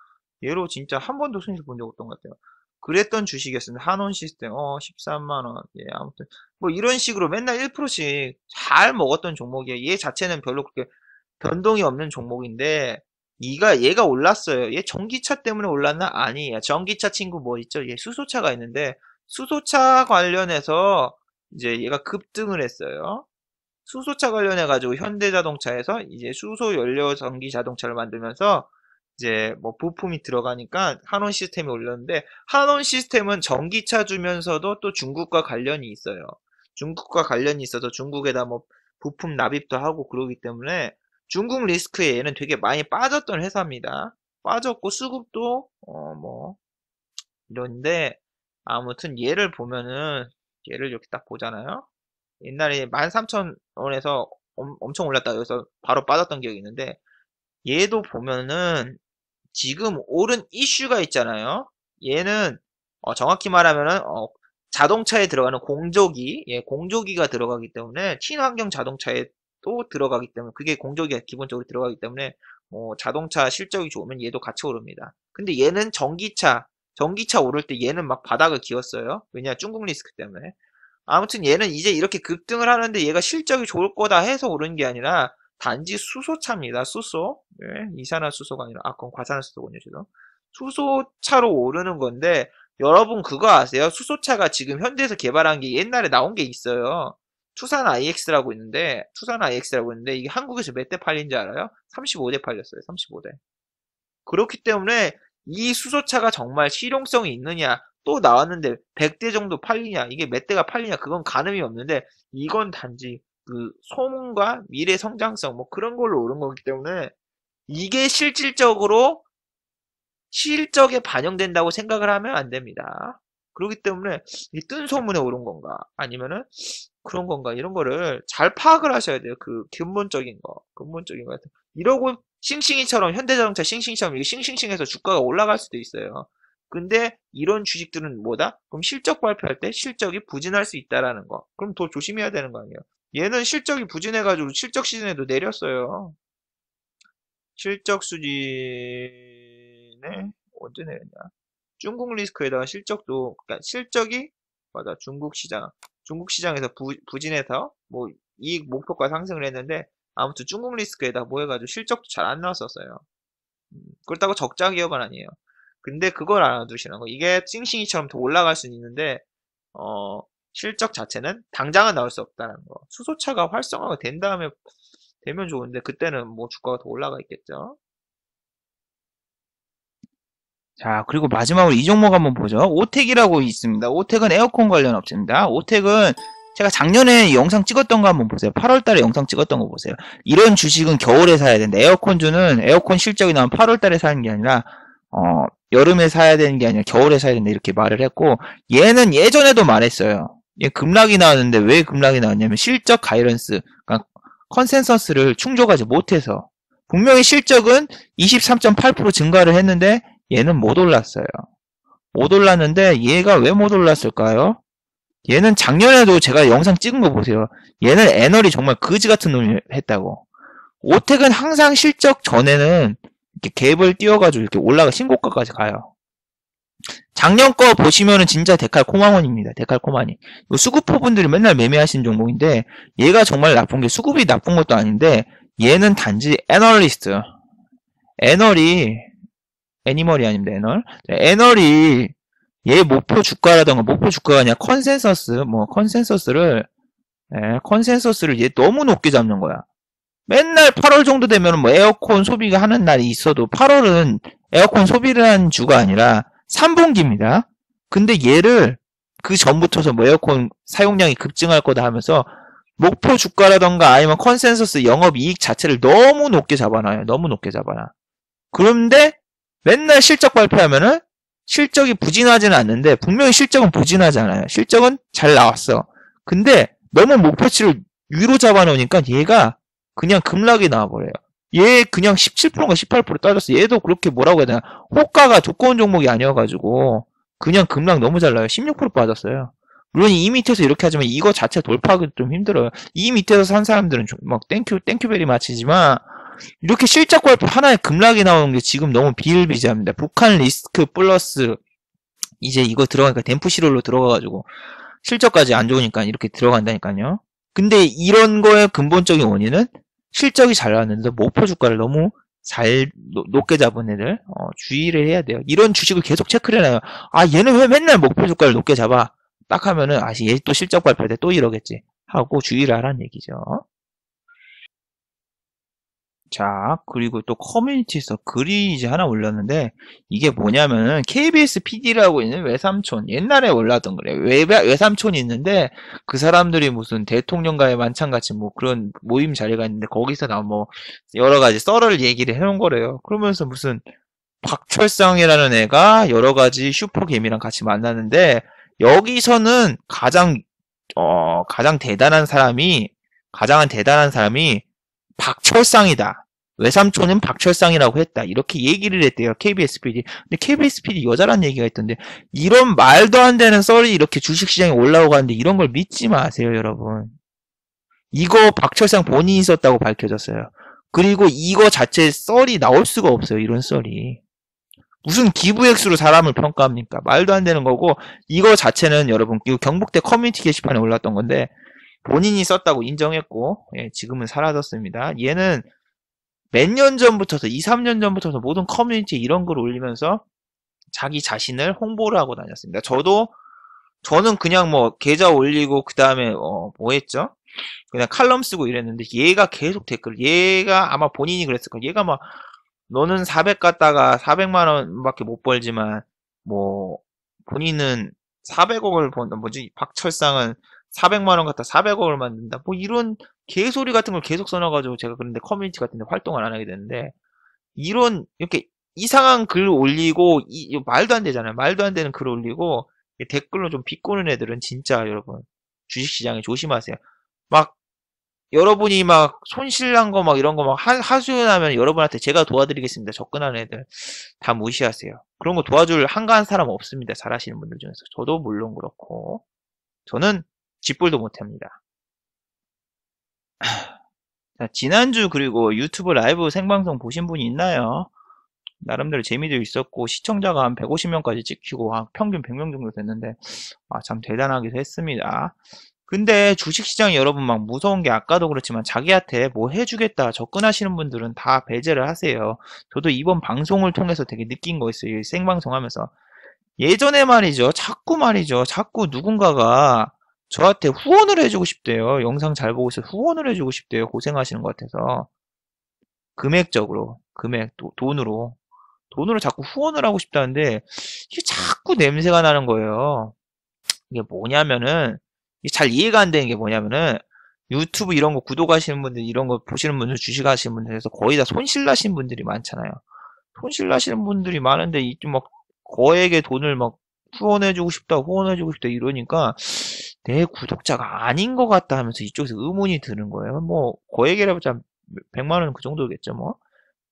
얘로 진짜 한 번도 손실 본 적 없던 것 같아요. 그랬던 주식이었습니다. 한원 시스템, 13만 원. 예, 아무튼 뭐 이런 식으로 맨날 1%씩 잘 먹었던 종목이에요. 얘 자체는 별로 그렇게 변동이 없는 종목인데 얘가 올랐어요. 얘 전기차 때문에 올랐나? 아니에요. 전기차 친구 뭐 있죠? 얘 수소차가 있는데 수소차 관련해서 이제 얘가 급등을 했어요. 수소차 관련해가지고 현대자동차에서 이제 수소 연료 전기 자동차를 만들면서 이제 뭐 부품이 들어가니까 한원 시스템이 올렸는데 한원 시스템은 전기차 주면서도 또 중국과 관련이 있어요. 중국과 관련이 있어서 중국에다 뭐 부품 납입도 하고 그러기 때문에 중국 리스크에 얘는 되게 많이 빠졌던 회사입니다. 빠졌고 수급도 뭐 이런데 아무튼 얘를 보면은 얘를 이렇게 딱 보잖아요. 옛날에 13,000원에서 엄청 올랐다 여기서 바로 빠졌던 기억이 있는데 얘도 보면은 지금 오른 이슈가 있잖아요. 얘는 정확히 말하면은 자동차에 들어가는 공조기, 예, 공조기가 들어가기 때문에 친환경 자동차에 또 들어가기 때문에 그게 공조기가 기본적으로 들어가기 때문에 뭐 자동차 실적이 좋으면 얘도 같이 오릅니다. 근데 얘는 전기차 오를 때 얘는 막 바닥을 기었어요. 왜냐? 중국 리스크 때문에. 아무튼 얘는 이제 이렇게 급등을 하는데 얘가 실적이 좋을 거다 해서 오른 게 아니라 단지 수소차입니다. 수소. 네, 이산화수소가 아니라 그건 과산화수소군요. 지금. 수소차로 오르는 건데 여러분 그거 아세요? 수소차가 지금 현대에서 개발한 게 옛날에 나온 게 있어요. 투산 IX라고 있는데 이게 한국에서 몇 대 팔린 줄 알아요? 35대 팔렸어요. 35대. 그렇기 때문에 이 수소차가 정말 실용성이 있느냐 또 나왔는데 100대 정도 팔리냐 이게 몇 대가 팔리냐 그건 가늠이 없는데 이건 단지 그 소문과 미래 성장성 뭐 그런 걸로 오른 거기 때문에 이게 실질적으로 실적에 반영된다고 생각을 하면 안 됩니다. 그렇기 때문에 이 뜬 소문에 오른 건가 아니면은 그런 건가 이런 거를 잘 파악을 하셔야 돼요. 그 근본적인 거 이러고 싱싱이처럼 현대자동차 싱싱이처럼 이게 싱싱싱해서 주가가 올라갈 수도 있어요. 근데 이런 주식들은 뭐다? 그럼 실적 발표할 때 실적이 부진할 수 있다라는 거. 그럼 더 조심해야 되는 거 아니에요? 얘는 실적이 부진해가지고 실적 시즌에도 내렸어요. 실적 수진에 언제 내렸냐? 중국 리스크에다가 실적도 그러니까 실적이 맞아 중국 시장에서 부진해서 뭐 이익 목표가 상승을 했는데 아무튼 중국 리스크에다 뭐 해가지고 실적도 잘 안 나왔었어요. 그렇다고 적자 기업은 아니에요. 근데 그걸 알아두시는 거. 이게 싱싱이처럼 더 올라갈 수는 있는데 실적 자체는 당장은 나올 수 없다는 거. 수소차가 활성화가 된 다음에 되면 좋은데 그때는 뭐 주가가 더 올라가 있겠죠. 자, 그리고 마지막으로 이 종목 한번 보죠. 오텍이라고 있습니다. 오텍은 에어컨 관련 업체입니다. 오텍은 제가 작년에 영상 찍었던 거 한번 보세요. 8월달에 영상 찍었던 거 보세요. 이런 주식은 겨울에 사야 된다. 에어컨주는 에어컨 실적이 나온 8월달에 사는 게 아니라 여름에 사야 되는 게 아니라 겨울에 사야 된다 이렇게 말을 했고 얘는 예전에도 말했어요. 얘 급락이 나왔는데 왜 급락이 나왔냐면 실적 가이던스, 그러니까 컨센서스를 충족하지 못해서 분명히 실적은 23.8% 증가를 했는데 얘는 못 올랐어요. 못 올랐는데 얘가 왜 못 올랐을까요? 얘는 작년에도 제가 영상 찍은 거 보세요. 얘는 애널이 정말 거지 같은 놈이 했다고. 오텍은 항상 실적 전에는 이렇게 갭을 띄워가지고 이렇게 올라가 신고가까지 가요. 작년 거 보시면은 진짜 데칼코마니입니다. 데칼코마니. 수급호분들이 맨날 매매하시는 종목인데 얘가 정말 나쁜 게 수급이 나쁜 것도 아닌데 얘는 단지 애널리스트. 애니멀이 아닙니다. 애널이 얘 목표 주가라던가 목표 주가가 아니라 컨센서스를 얘 너무 높게 잡는 거야. 맨날 8월 정도 되면 뭐 에어컨 소비가 하는 날이 있어도 8월은 에어컨 소비를 한 주가 아니라 3분기입니다. 근데 얘를 그 전부터서 뭐 에어컨 사용량이 급증할 거다 하면서 목표 주가라던가 아니면 컨센서스 영업이익 자체를 너무 높게 잡아놔요. 너무 높게 잡아놔. 그런데 맨날 실적 발표하면은 실적이 부진하지는 않는데 분명히 실적은 부진하잖아요. 실적은 잘 나왔어. 근데 너무 목표치를 위로 잡아놓으니까 얘가 그냥 급락이 나와버려요. 얘 그냥 17%인가 18% 떨어졌어. 얘도 그렇게 뭐라고 해야 되나. 호가가 두꺼운 종목이 아니어가지고 그냥 급락 너무 잘 나요. 16% 빠졌어요. 물론 이 밑에서 이렇게 하지만 이거 자체 돌파하기 좀 힘들어요. 이 밑에서 산 사람들은 좀 막 땡큐베리 마치지만 이렇게 실적 발표 하나에 급락이 나오는 게 지금 너무 비일비재합니다. 북한 리스크 플러스 이제 이거 들어가니까 댐프시롤로 들어가가지고 실적까지 안 좋으니까 이렇게 들어간다니까요. 근데 이런 거의 근본적인 원인은 실적이 잘 나왔는데 목표 주가를 너무 높게 잡은 애들 주의를 해야 돼요. 이런 주식을 계속 체크를 해놔요. 아 얘는 왜 맨날 목표 주가를 높게 잡아? 딱 하면은 얘 또 실적 발표할 때 또 이러겠지 하고 주의를 하라는 얘기죠. 자, 그리고 또 커뮤니티에서 글이 이제 하나 올렸는데 이게 뭐냐면은 KBS PD라고 있는 외삼촌 옛날에 올라왔던 거래요. 외삼촌이 있는데 그 사람들이 무슨 대통령과의 만찬같이 뭐 그런 모임 자리가 있는데 거기서 나 뭐 여러 가지 썰을 얘기를 해놓은 거래요. 그러면서 무슨 박철상이라는 애가 여러 가지 슈퍼개미랑 같이 만나는데 여기서는 가장 대단한 사람이 박철상이다. 외삼촌은 박철상이라고 했다. 이렇게 얘기를 했대요. KBS PD. 근데 KBS PD 여자란 얘기가 있던데 이런 말도 안 되는 썰이 이렇게 주식시장에 올라오고 하는데 이런 걸 믿지 마세요, 여러분. 이거 박철상 본인이 썼다고 밝혀졌어요. 그리고 이거 자체 썰이 나올 수가 없어요. 이런 썰이. 무슨 기부액수로 사람을 평가합니까? 말도 안 되는 거고, 이거 자체는 여러분, 이거 경북대 커뮤니티 게시판에 올랐던 건데, 본인이 썼다고 인정했고, 예, 지금은 사라졌습니다. 얘는 몇 년 전부터서, 2, 3년 전부터서 모든 커뮤니티에 이런 글을 올리면서 자기 자신을 홍보를 하고 다녔습니다. 저는 그냥 뭐, 계좌 올리고, 그 다음에, 뭐 했죠? 그냥 칼럼 쓰고 이랬는데, 얘가 계속 얘가 아마 본인이 그랬을 거예요. 얘가 막, 너는 400 갖다가 400만 원밖에 못 벌지만 뭐 본인은 400억을 번다. 뭐지? 박철상은 400만 원 갖다 400억을 만든다. 뭐 이런 개소리 같은 걸 계속 써놔가지고 제가 그런데 커뮤니티 같은 데 활동을 안 하게 되는데 이런 이렇게 이상한 글 올리고 이거 말도 안 되잖아요. 말도 안 되는 글 올리고 댓글로 좀 비꼬는 애들은 진짜 여러분 주식시장에 조심하세요. 막 여러분이 막 손실난 거 막 이런 거 막 하소연하면 여러분한테 제가 도와드리겠습니다. 접근하는 애들 다 무시하세요. 그런 거 도와줄 한가한 사람 없습니다. 잘하시는 분들 중에서. 저도 물론 그렇고 저는 쥐뿔도 못합니다. 자, 지난주 그리고 유튜브 라이브 생방송 보신 분이 있나요? 나름대로 재미도 있었고 시청자가 한 150명까지 찍히고 한 평균 100명 정도 됐는데 참 대단하기도 했습니다. 근데 주식시장이 여러분 막 무서운 게 아까도 그렇지만 자기한테 뭐 해주겠다 접근하시는 분들은 다 배제를 하세요. 저도 이번 방송을 통해서 되게 느낀 거 있어요. 이 생방송 하면서. 예전에 말이죠. 자꾸 누군가가 저한테 후원을 해주고 싶대요. 영상 잘 보고 있어서 후원을 해주고 싶대요. 고생하시는 것 같아서. 금액적으로. 돈으로. 돈으로 자꾸 후원을 하고 싶다는데 이게 자꾸 냄새가 나는 거예요. 이게 뭐냐면은 잘 이해가 안 되는 게 뭐냐면은 유튜브 이런 거 구독하시는 분들 이런 거 보시는 분들 주식하시는 분들에서 거의 다 손실 나신 분들이 많잖아요. 손실 나시는 분들이 많은데 이좀 막 거액의 돈을 막 후원해주고 싶다 이러니까 내 구독자가 아닌 것 같다 하면서 이쪽에서 의문이 드는 거예요. 뭐 거액이라봤자 100만 원 그 정도겠죠 뭐.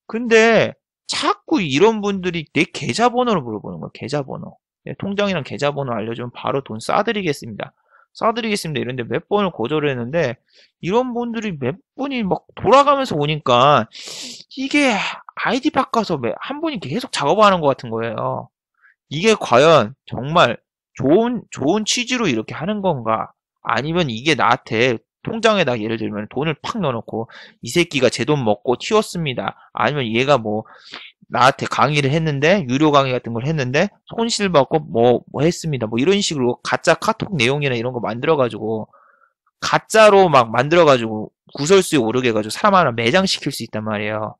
근데 자꾸 이런 분들이 내 계좌번호를 물어보는 거예요. 계좌번호. 통장이랑 계좌번호 알려주면 바로 돈 쏴드리겠습니다. 이런데 몇 번을 거절을 했는데 이런 분들이 몇 분이 막 돌아가면서 오니까 이게 아이디 바꿔서 한 분이 계속 작업하는 것 같은 거예요. 이게 과연 정말 좋은 취지로 이렇게 하는 건가? 아니면 이게 나한테 통장에다 예를 들면 돈을 팍 넣어놓고 이 새끼가 제 돈 먹고 튀었습니다. 아니면 얘가 뭐 나한테 강의를 했는데 유료 강의 같은 걸 했는데 손실받고 뭐 했습니다. 뭐 이런 식으로 가짜 카톡 내용이나 이런 거 만들어가지고 가짜로 막 만들어가지고 구설수에 오르게 해가지고 사람 하나 매장시킬 수 있단 말이에요.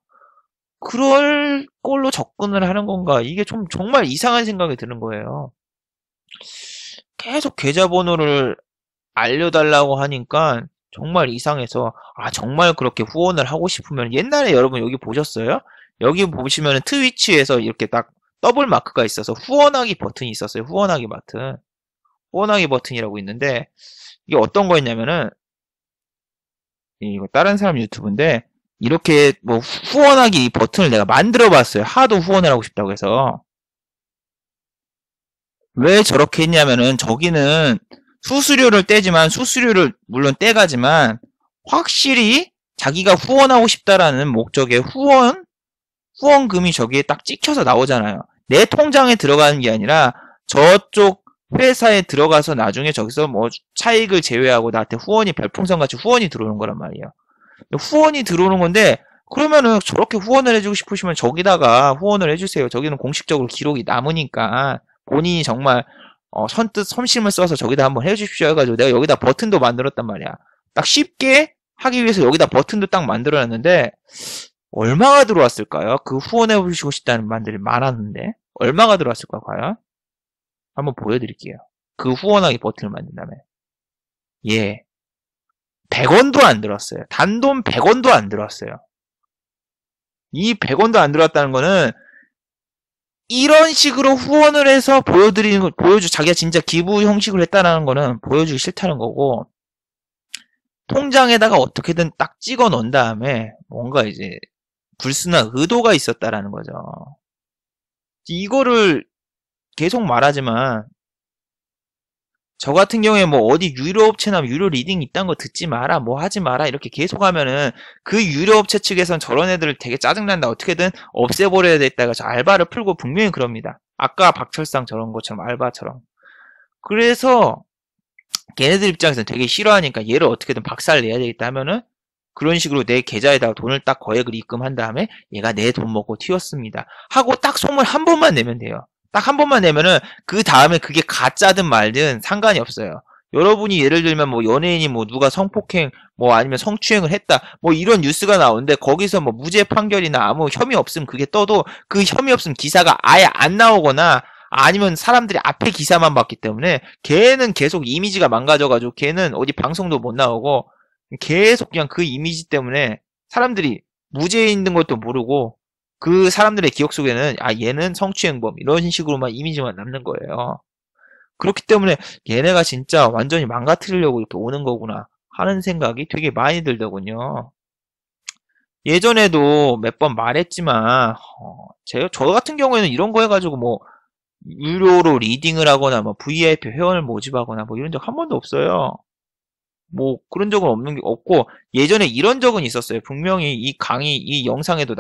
그럴 걸로 접근을 하는 건가? 이게 좀 정말 이상한 생각이 드는 거예요. 계속 계좌번호를 알려달라고 하니까 정말 이상해서 정말 그렇게 후원을 하고 싶으면 옛날에 여러분 여기 보셨어요? 여기 보시면 트위치에서 이렇게 딱 더블 마크가 있어서 후원하기 버튼이 있었어요. 후원하기 버튼이라고 있는데 이게 어떤 거였냐면은 이거 다른 사람 유튜브인데 이렇게 뭐 후원하기 버튼을 내가 만들어 봤어요. 하도 후원을 하고 싶다고 해서. 왜 저렇게 했냐면은 저기는 수수료를 떼지만 수수료를 물론 떼가지만 확실히 자기가 후원하고 싶다라는 목적의 후원금이 저기에 딱 찍혀서 나오잖아요. 내 통장에 들어가는 게 아니라 저쪽 회사에 들어가서 나중에 저기서 뭐 차익을 제외하고 나한테 후원이 별풍선같이 후원이 들어오는 거란 말이에요. 후원이 들어오는 건데 그러면은 저렇게 후원을 해주고 싶으시면 저기다가 후원을 해주세요. 저기는 공식적으로 기록이 남으니까 본인이 정말 선뜻 섬심을 써서 저기다 한번 해주십시오 해가지고 내가 여기다 버튼도 만들었단 말이야. 딱 쉽게 하기 위해서 여기다 버튼도 딱 만들어놨는데 얼마가 들어왔을까요? 그 후원해보시고 싶다는 분들이 많았는데 얼마가 들어왔을까 과연? 한번 보여드릴게요. 그 후원하기 버튼을 만든 다음에 100원도 안 들었어요. 단돈 100원도 안 들었어요. 이 100원도 안 들어왔다는 거는 이런 식으로 후원을 해서 자기가 진짜 기부 형식으로 했다는 거는 보여주기 싫다는 거고 통장에다가 어떻게든 딱 찍어 놓은 다음에 뭔가 이제 불순한 의도가 있었다라는 거죠. 이거를 계속 말하지만 저 같은 경우에 뭐 어디 유료 업체나 유료 리딩 있다는 거 듣지 마라, 뭐 하지 마라, 이렇게 계속 하면은 그 유료 업체 측에선 저런 애들 되게 짜증난다. 어떻게든 없애버려야 되겠다가 저 알바를 풀고 분명히 그럽니다. 아까 박철상 저런 것처럼 알바처럼. 그래서 걔네들 입장에서는 되게 싫어하니까 얘를 어떻게든 박살 내야 되겠다 하면은 그런 식으로 내 계좌에다가 돈을 딱 거액을 입금한 다음에 얘가 내 돈 먹고 튀었습니다 하고 딱 소문 한 번만 내면 돼요. 딱 한 번만 내면은 그 다음에 그게 가짜든 말든 상관이 없어요. 여러분이 예를 들면 뭐 연예인이 뭐 누가 성폭행 뭐 아니면 성추행을 했다 뭐 이런 뉴스가 나오는데 거기서 뭐 무죄 판결이나 아무 혐의 없음 그게 떠도 그 혐의 없음 기사가 아예 안 나오거나 아니면 사람들이 앞에 기사만 봤기 때문에 걔는 계속 이미지가 망가져가지고 걔는 어디 방송도 못 나오고 계속 그냥 그 이미지 때문에 사람들이 무죄 있는 것도 모르고 그 사람들의 기억 속에는 아 얘는 성추행범 이런 식으로만 이미지만 남는 거예요. 그렇기 때문에 얘네가 진짜 완전히 망가뜨리려고 이렇게 오는 거구나 하는 생각이 되게 많이 들더군요. 예전에도 몇 번 말했지만 저 같은 경우에는 이런 거 해가지고 뭐 유료로 리딩을 하거나 뭐 VIP 회원을 모집하거나 뭐 이런 적 한 번도 없어요. 뭐 그런 적은 없는 게 없고 예전에 이런 적은 있었어요. 분명히 이 영상에도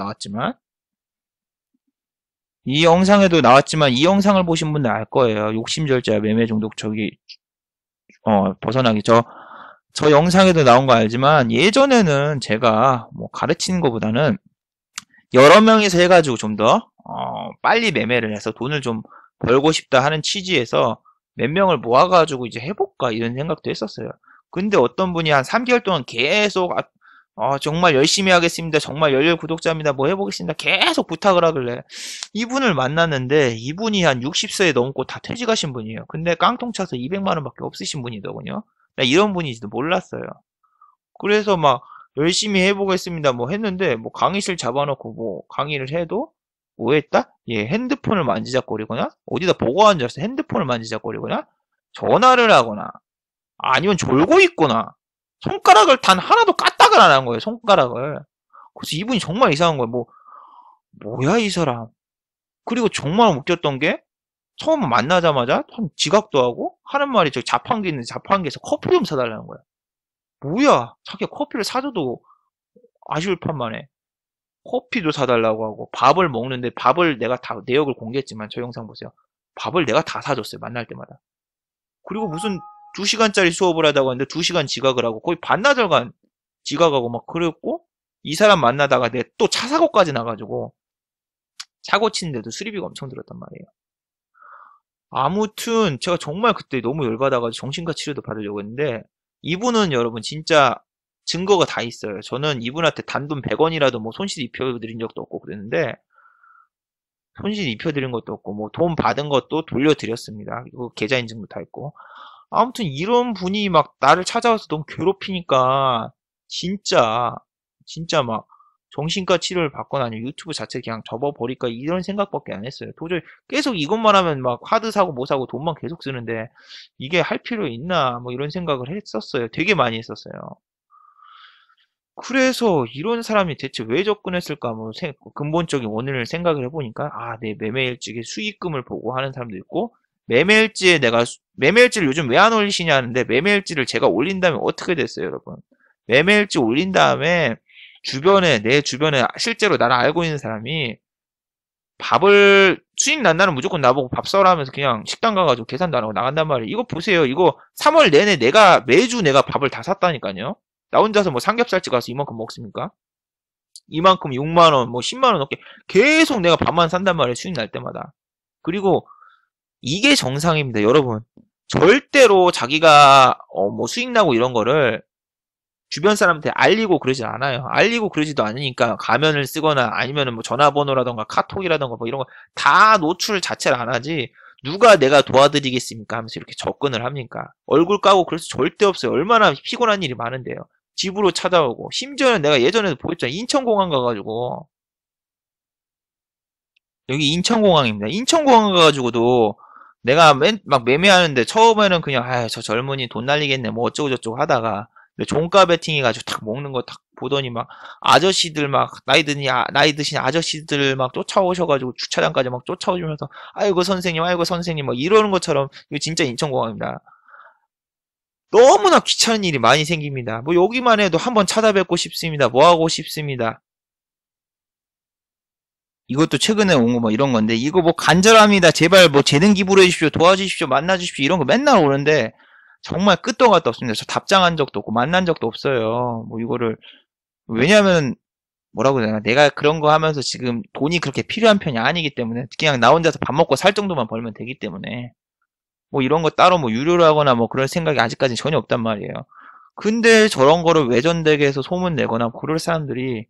나왔지만 이 영상을 보신 분들 알 거예요. 욕심절제와 매매 중독 저기 벗어나기 저 영상에도 나온 거 알지만 예전에는 제가 뭐 가르치는 것보다는 여러 명이서 해가지고 좀 더 빨리 매매를 해서 돈을 좀 벌고 싶다 하는 취지에서 몇 명을 모아가지고 이제 해볼까 이런 생각도 했었어요. 근데 어떤 분이 한 3개월 동안 계속 정말 열심히 하겠습니다. 정말 열렬 구독자입니다. 뭐 해보겠습니다. 계속 부탁을 하길래 이분을 만났는데 이분이 한 60세에 넘고 다 퇴직하신 분이에요. 근데 깡통 차서 200만 원밖에 없으신 분이더군요. 나 이런 분인지도 몰랐어요. 그래서 막 열심히 해보겠습니다. 뭐 했는데 뭐 강의실 잡아놓고 뭐 강의를 해도 뭐 했다? 예, 핸드폰을 만지작거리거나 어디다 보고 앉아서 핸드폰을 만지작거리거나 전화를 하거나 아니면 졸고 있거나 손가락을 단 하나도 까딱을 안 한 거예요. 손가락을. 그래서 이분이 정말 이상한 거예요. 뭐야 이 사람. 그리고 정말 웃겼던 게 처음 만나자마자 지각도 하고 하는 말이 저 자판기 있는데 자판기에서 커피 좀 사달라는 거야. 뭐야 자기가 커피를 사줘도 아쉬울 판만에 커피도 사달라고 하고 밥을 먹는데 밥을 내가 다 내역을 공개했지만 저 영상 보세요. 밥을 내가 다 사줬어요. 만날 때마다. 그리고 무슨 2시간짜리 수업을 하다가 하는데 2시간 지각을 하고 거의 반나절간 지각하고 막 그랬고 이 사람 만나다가 내 또 차 사고까지 나가지고 사고 치는데도 수리비가 엄청 들었단 말이에요. 아무튼 제가 정말 그때 너무 열받아가지고 정신과 치료도 받으려고 했는데 이분은 여러분 진짜 증거가 다 있어요. 저는 이분한테 단돈 100원이라도 뭐 손실 입혀드린 적도 없고 그랬는데 손실 입혀드린 것도 없고 뭐 돈 받은 것도 돌려드렸습니다. 그리고 계좌 인증도 다 있고 아무튼 이런 분이 막 나를 찾아와서 너무 괴롭히니까 진짜 막 정신과 치료를 받거나 아니면 유튜브 자체 그냥 접어버릴까 이런 생각밖에 안 했어요. 도저히 계속 이것만 하면 막 카드 사고 뭐 사고 돈만 계속 쓰는데 이게 할 필요 있나 뭐 이런 생각을 했었어요. 되게 많이 했었어요. 그래서 이런 사람이 대체 왜 접근했을까 뭐 근본적인 원인을 생각을 해보니까 내 매매일지의 수익금을 보고 하는 사람도 있고 매매일지를 요즘 왜 안 올리시냐 하는데 매매일지를 제가 올린 다음에 어떻게 됐어요 여러분. 매매일지 올린 다음에 내 주변에 실제로 나를 알고 있는 사람이 밥을 수익 난 날은 무조건 나보고 밥 사오라 하면서 그냥 식당 가가지고 계산도 안 하고 나간단 말이에요. 이거 보세요. 이거 3월 내내 매주 내가 밥을 다 샀다니까요. 나 혼자서 뭐 삼겹살집 가서 이만큼 먹습니까? 이만큼 6만원, 뭐 10만원 넘게 계속 내가 밥만 산단 말이에요. 수익 날 때마다. 그리고 이게 정상입니다. 여러분. 절대로 자기가 뭐 수익 나고 이런 거를 주변 사람한테 알리고 그러지 않아요. 알리고 그러지도 않으니까 가면을 쓰거나 아니면은 뭐 전화번호라던가 카톡이라던가 뭐 이런 거 다 노출 자체를 안 하지 누가 내가 도와드리겠습니까 하면서 이렇게 접근을 합니까? 얼굴 까고 그럴 수 절대 없어요. 얼마나 피곤한 일이 많은데요. 집으로 찾아오고 심지어는 내가 예전에도 보였잖아요. 인천공항 가가지고 여기 인천공항입니다. 인천공항 가가지고도 내가 막 매매하는데 처음에는 그냥 저 젊은이 돈 날리겠네 뭐 어쩌고저쩌고 하다가 종가 베팅 해가지고 탁 먹는 거 탁 보더니 막 아저씨들 막 나이 드신 아저씨들 막 쫓아오셔가지고 주차장까지 막 쫓아오시면서 아이고 선생님 막 이러는 것처럼 이거 진짜 인천공항입니다. 너무나 귀찮은 일이 많이 생깁니다. 뭐 여기만 해도 한번 찾아뵙고 싶습니다. 뭐 하고 싶습니다. 이것도 최근에 온 거 뭐 이런 건데, 이거 뭐 간절합니다. 제발 뭐 재능 기부를 해주십시오. 도와주십시오. 만나주십시오. 이런 거 맨날 오는데, 정말 끝도 갔다 없습니다. 저 답장한 적도 없고, 만난 적도 없어요. 뭐 이거를, 왜냐면, 뭐라고 해야 되나. 내가 그런 거 하면서 지금 돈이 그렇게 필요한 편이 아니기 때문에, 그냥 나 혼자서 밥 먹고 살 정도만 벌면 되기 때문에, 뭐 이런 거 따로 뭐 유료로 하거나 뭐 그럴 생각이 아직까지 전혀 없단 말이에요. 근데 저런 거를 외전되게 해서 소문 내거나 그럴 사람들이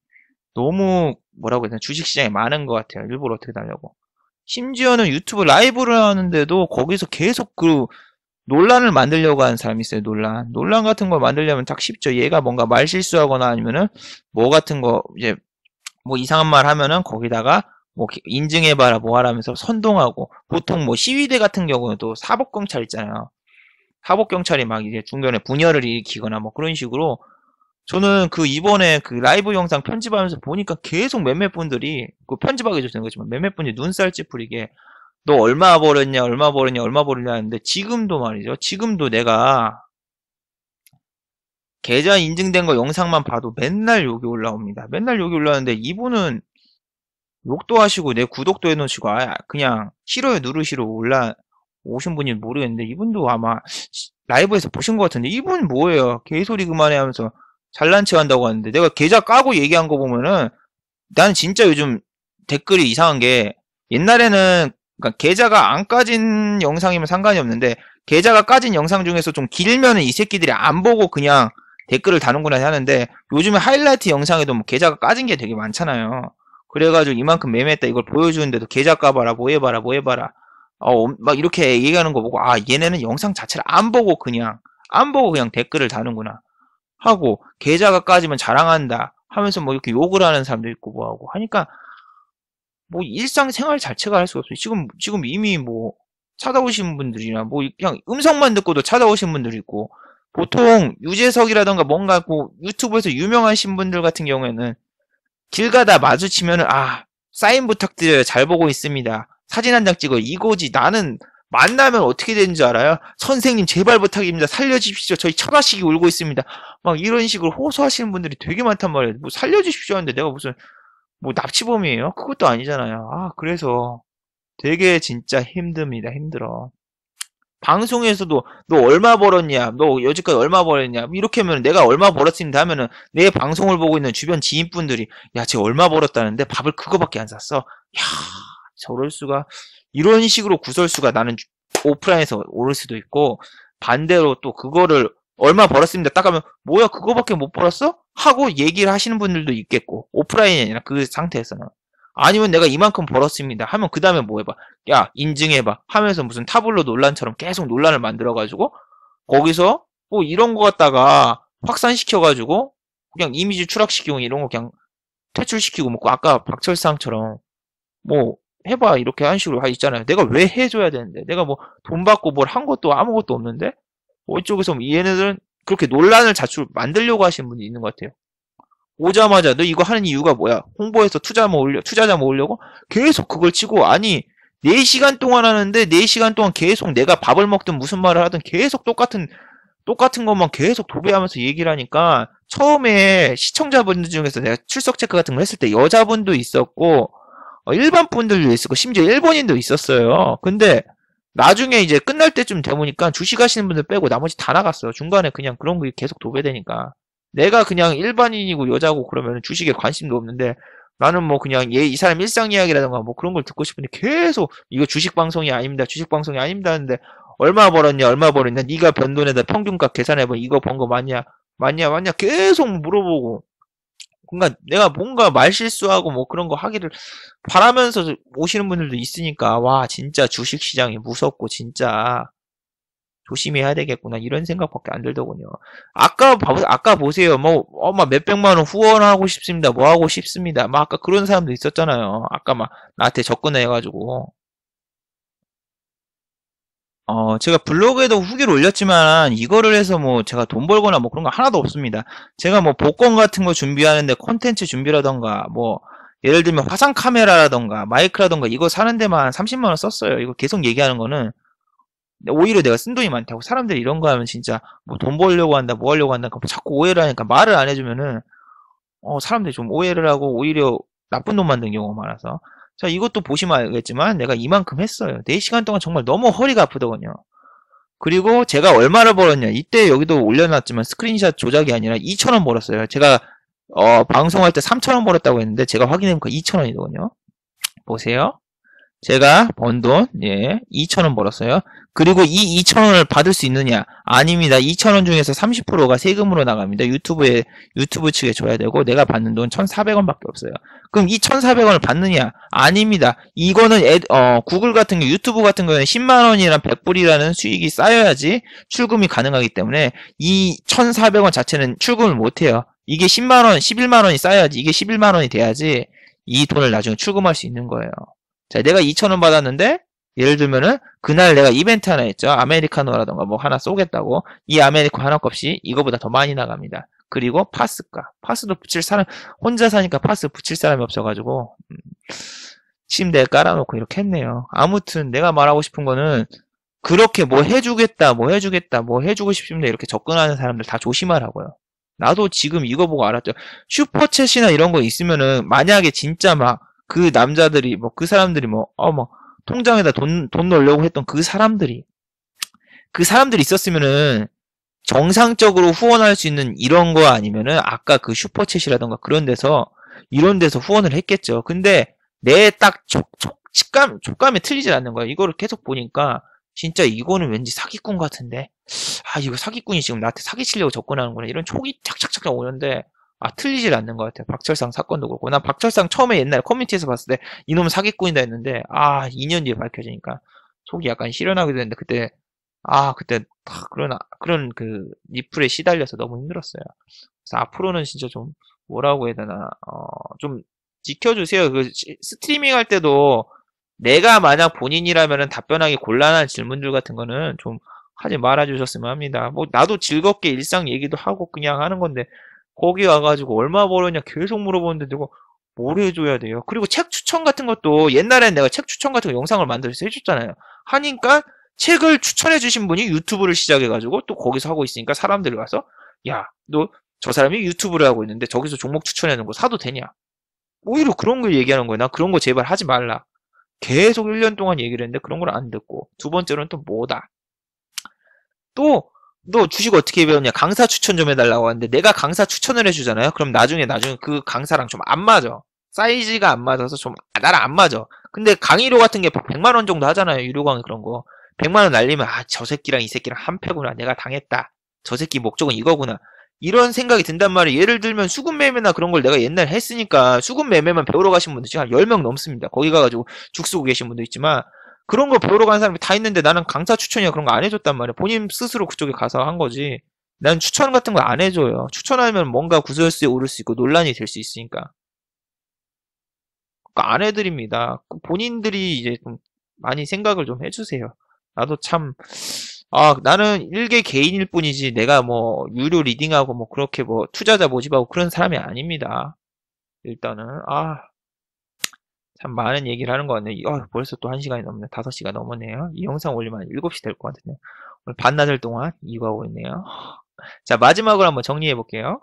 너무 뭐라고 해야 되나 주식시장에 많은 것 같아요. 일부러 어떻게 달려고. 심지어는 유튜브 라이브를 하는데도 거기서 계속 그 논란을 만들려고 하는 사람이 있어요. 논란 같은 걸 만들려면 딱 쉽죠. 얘가 뭔가 말 실수하거나 아니면은 뭐 같은 거 이제 뭐 이상한 말 하면은 거기다가 뭐 인증해봐라 뭐 하라면서 선동하고, 보통 뭐 시위대 같은 경우는 또 사법경찰 있잖아요. 사법경찰이 막 이제 중간에 분열을 일으키거나 뭐 그런 식으로. 저는 그 이번에 그 라이브 영상 편집하면서 보니까 계속 몇몇 분들이, 그 편집하기 전에 거지만 몇몇 분이 눈살 찌푸리게 너 얼마 벌었냐 얼마 벌었냐 얼마 벌었냐 하는데, 지금도 말이죠. 지금도 내가 계좌 인증된 거 영상만 봐도 맨날 욕이 올라옵니다. 맨날 욕이 올라오는데, 이분은 욕도 하시고 내 구독도 해놓으시고 그냥 싫어요 누르시러 오신 분이 모르겠는데, 이분도 아마 라이브에서 보신 것 같은데, 이분 뭐예요? 개소리 그만해 하면서 잘난 체 한다고 하는데, 내가 계좌 까고 얘기한 거 보면은, 나는 진짜 요즘 댓글이 이상한 게, 옛날에는 그러니까 계좌가 안 까진 영상이면 상관이 없는데, 계좌가 까진 영상 중에서 좀 길면은 이 새끼들이 안 보고 그냥 댓글을 다는구나 하는데, 요즘에 하이라이트 영상에도 뭐 계좌가 까진 게 되게 많잖아요. 그래가지고 이만큼 매매했다 이걸 보여주는데도 계좌 까봐라 뭐 해봐라 뭐 해봐라 막 이렇게 얘기하는 거 보고, 얘네는 영상 자체를 안 보고 그냥 댓글을 다는구나 하고, 계좌가 까지면 자랑한다 하면서 뭐 이렇게 욕을 하는 사람도 있고 뭐 하고 하니까, 뭐 일상생활 자체가 할 수가 없어요. 지금 이미 뭐 찾아오신 분들이나 뭐 그냥 음성만 듣고도 찾아오신 분들이 있고, 보통 유재석이라던가 뭔가 뭐 유튜브에서 유명하신 분들 같은 경우에는 길 가다 마주치면은 사인 부탁드려요. 잘 보고 있습니다. 사진 한 장 찍어요. 이거지. 나는 만나면 어떻게 되는 줄 알아요? 선생님 제발 부탁입니다. 살려주십시오. 저희 처가식이 울고 있습니다. 막 이런 식으로 호소하시는 분들이 되게 많단 말이에요. 뭐 살려주십시오 하는데 내가 무슨 뭐 납치범이에요? 그것도 아니잖아요. 그래서 되게 진짜 힘듭니다. 힘들어. 방송에서도 너 얼마 벌었냐, 너 여지까지 얼마 벌었냐, 이렇게 하면 내가 얼마 벌었습니다 하면은 내 방송을 보고 있는 주변 지인분들이 야, 쟤 얼마 벌었다는데 밥을 그거밖에 안 샀어. 야, 저럴 수가. 이런 식으로 구설수가 나는 오프라인에서 오를 수도 있고, 반대로 또 그거를 얼마 벌었습니다 딱 하면 뭐야 그거밖에 못 벌었어? 하고 얘기를 하시는 분들도 있겠고, 오프라인이 아니라 그 상태에서는. 아니면 내가 이만큼 벌었습니다 하면 그 다음에 뭐 해봐, 야 인증해봐 하면서 무슨 타블로 논란처럼 계속 논란을 만들어가지고, 거기서 뭐 이런 거 갖다가 확산시켜가지고 그냥 이미지 추락시키고 이런 거 그냥 퇴출시키고, 뭐 아까 박철상처럼 뭐 해봐 이렇게 한 식으로 있잖아요. 내가 왜 해줘야 되는데, 내가 뭐 돈 받고 뭘 한 것도 아무것도 없는데, 뭐 이쪽에서 얘네들은 그렇게 논란을 자꾸 만들려고 하시는 분이 있는 것 같아요. 오자마자 너 이거 하는 이유가 뭐야? 홍보해서 투자자 모으려고? 계속 그걸 치고, 아니 4시간 동안 하는데 4시간 동안 계속 내가 밥을 먹든 무슨 말을 하든 계속 똑같은 것만 계속 도배하면서 얘기를 하니까, 처음에 시청자분들 중에서 내가 출석 체크 같은 걸 했을 때 여자분도 있었고 일반 분들도 있었고 심지어 일본인도 있었어요. 근데 나중에 이제 끝날 때쯤 되보니까 주식하시는 분들 빼고 나머지 다 나갔어요. 중간에 그냥 그런 게 계속 도배되니까. 내가 그냥 일반인이고 여자고 그러면 주식에 관심도 없는데, 나는 뭐 그냥 이 사람 일상 이야기라던가 뭐 그런 걸 듣고 싶은데 계속 이거 주식 방송이 아닙니다. 주식 방송이 아닙니다 하는데, 얼마 벌었냐 얼마 벌었냐, 네가 변돈에다 평균값 계산해봐, 이거 번 거 맞냐 계속 물어보고. 그러니까 내가 뭔가 말실수하고 뭐 그런 거 하기를 바라면서 오시는 분들도 있으니까, 와 진짜 주식시장이 무섭고 진짜 조심해야 되겠구나 이런 생각밖에 안 들더군요. 아까 보세요. 막 몇백만 원 후원하고 싶습니다. 뭐 하고 싶습니다. 막 아까 그런 사람도 있었잖아요. 아까 막 나한테 접근해가지고. 제가 블로그에도 후기를 올렸지만 이거를 해서 뭐 제가 돈 벌거나 뭐 그런 거 하나도 없습니다. 제가 뭐 복권 같은 거 준비하는데 콘텐츠 준비라던가, 뭐 예를 들면 화상 카메라라던가 마이크라던가 이거 사는 데만 30만 원 썼어요. 이거 계속 얘기하는 거는 오히려 내가 쓴 돈이 많다고 사람들이 이런 거 하면 진짜 뭐 돈 벌려고 한다, 뭐 하려고 한다, 뭐 자꾸 오해를 하니까 말을 안 해주면은 사람들이 좀 오해를 하고 오히려 나쁜 돈 만든 경우가 많아서. 자, 이것도 보시면 알겠지만 내가 이만큼 했어요. 4시간 동안 정말 너무 허리가 아프더군요. 그리고 제가 얼마를 벌었냐. 이때 여기도 올려놨지만 스크린샷 조작이 아니라 2,000원 벌었어요. 제가 방송할 때 3,000원 벌었다고 했는데 제가 확인해보니까 2,000원이더군요. 보세요. 제가 번 돈, 2,000원 벌었어요. 그리고 이 2,000원을 받을 수 있느냐? 아닙니다. 2,000원 중에서 30%가 세금으로 나갑니다. 유튜브 측에 줘야 되고, 내가 받는 돈 1,400원밖에 없어요. 그럼 이 1,400원을 받느냐? 아닙니다. 이거는 구글 같은 경우, 유튜브 같은 경우는 10만원이랑 100불이라는 수익이 쌓여야지 출금이 가능하기 때문에 이 1,400원 자체는 출금을 못해요. 이게 10만원, 11만원이 쌓여야지, 이게 11만원이 돼야지 이 돈을 나중에 출금할 수 있는 거예요. 자, 내가 2,000원 받았는데, 예를 들면은, 그날 내가 이벤트 하나 했죠. 아메리카노라던가 뭐 하나 쏘겠다고. 이 아메리카노 하나 값이 이거보다 더 많이 나갑니다. 그리고 파스가. 파스도 붙일 사람, 혼자 사니까 파스 붙일 사람이 없어가지고, 침대에 깔아놓고 이렇게 했네요. 아무튼 내가 말하고 싶은 거는, 그렇게 뭐 해주겠다, 뭐 해주겠다, 뭐 해주고 싶습니다. 이렇게 접근하는 사람들 다 조심하라고요. 나도 지금 이거 보고 알았죠. 슈퍼챗이나 이런 거 있으면은, 만약에 진짜 막, 그 남자들이, 뭐, 그 사람들이 뭐, 통장에다 돈 넣으려고 했던 그 사람들이 있었으면은, 정상적으로 후원할 수 있는 이런 거 아니면은, 아까 그 슈퍼챗이라던가 그런 데서, 이런 데서 후원을 했겠죠. 근데, 내 딱 촉감이 틀리질 않는 거야. 이거를 계속 보니까, 진짜 이거는 왠지 사기꾼 같은데, 이거 사기꾼이 지금 나한테 사기치려고 접근하는구나. 이런 촉이 착착착착 오는데, 틀리질 않는 것 같아요. 박철상 사건도 그렇고. 난 박철상 처음에 옛날에 커뮤니티에서 봤을 때 이놈은 사기꾼이다 했는데, 2년 뒤에 밝혀지니까 속이 약간 시련하게 됐는데, 그때 그런 그 리플에 시달려서 너무 힘들었어요. 그래서 앞으로는 진짜 좀, 뭐라고 해야 되나, 좀 지켜주세요. 그 스트리밍 할 때도 내가 만약 본인이라면은 답변하기 곤란한 질문들 같은 거는 좀 하지 말아주셨으면 합니다. 뭐, 나도 즐겁게 일상 얘기도 하고 그냥 하는 건데, 거기 와가지고 얼마 벌었냐 계속 물어보는데 내가 뭘 해줘야 돼요. 그리고 책 추천 같은 것도 옛날엔 내가 책 추천 같은 거 영상을 만들어서 해줬잖아요. 하니까 책을 추천해 주신 분이 유튜브를 시작해가지고 또 거기서 하고 있으니까 사람들이 와서, 야, 너 저 사람이 유튜브를 하고 있는데 저기서 종목 추천해 놓은 거 사도 되냐? 오히려 그런 걸 얘기하는 거야. 나 그런 거 제발 하지 말라. 계속 1년 동안 얘기를 했는데 그런 걸 안 듣고. 두 번째로는 또 뭐다? 또 너 주식 어떻게 배웠냐? 강사 추천 좀 해달라고 하는데 내가 강사 추천을 해주잖아요? 그럼 나중에 그 강사랑 좀 안 맞아. 사이즈가 안 맞아서 좀 나랑 안 맞아. 근데 강의료 같은 게 100만 원 정도 하잖아요. 유료 강의 그런 거. 100만 원 날리면 저 새끼랑 이 새끼랑 한패구나. 내가 당했다. 저 새끼 목적은 이거구나. 이런 생각이 든단 말이에요. 예를 들면 수급 매매나 그런 걸 내가 옛날에 했으니까 수급 매매만 배우러 가신 분들 지금 한 10명 넘습니다. 거기 가가지고 죽 쓰고 계신 분도 있지만 그런 거 배우러 가는 사람이 다 있는데 나는 강사 추천이나 그런 거 안 해줬단 말이야. 본인 스스로 그쪽에 가서 한 거지. 난 추천 같은 거 안 해줘요. 추천하면 뭔가 구설수에 오를 수 있고 논란이 될 수 있으니까. 그러니까 안 해드립니다. 본인들이 이제 좀 많이 생각을 좀 해주세요. 나도 참, 나는 일개 개인일 뿐이지 내가 뭐 유료 리딩하고 뭐 그렇게 뭐 투자자 모집하고 그런 사람이 아닙니다. 일단은, 참 많은 얘기를 하는 것 같네요. 벌써 또 1시간이 넘네. 5시가 넘었네요. 이 영상 올리면 7시 될 것 같은데. 오늘 반나절 동안 이거 하고 있네요. 자, 마지막으로 한번 정리해 볼게요.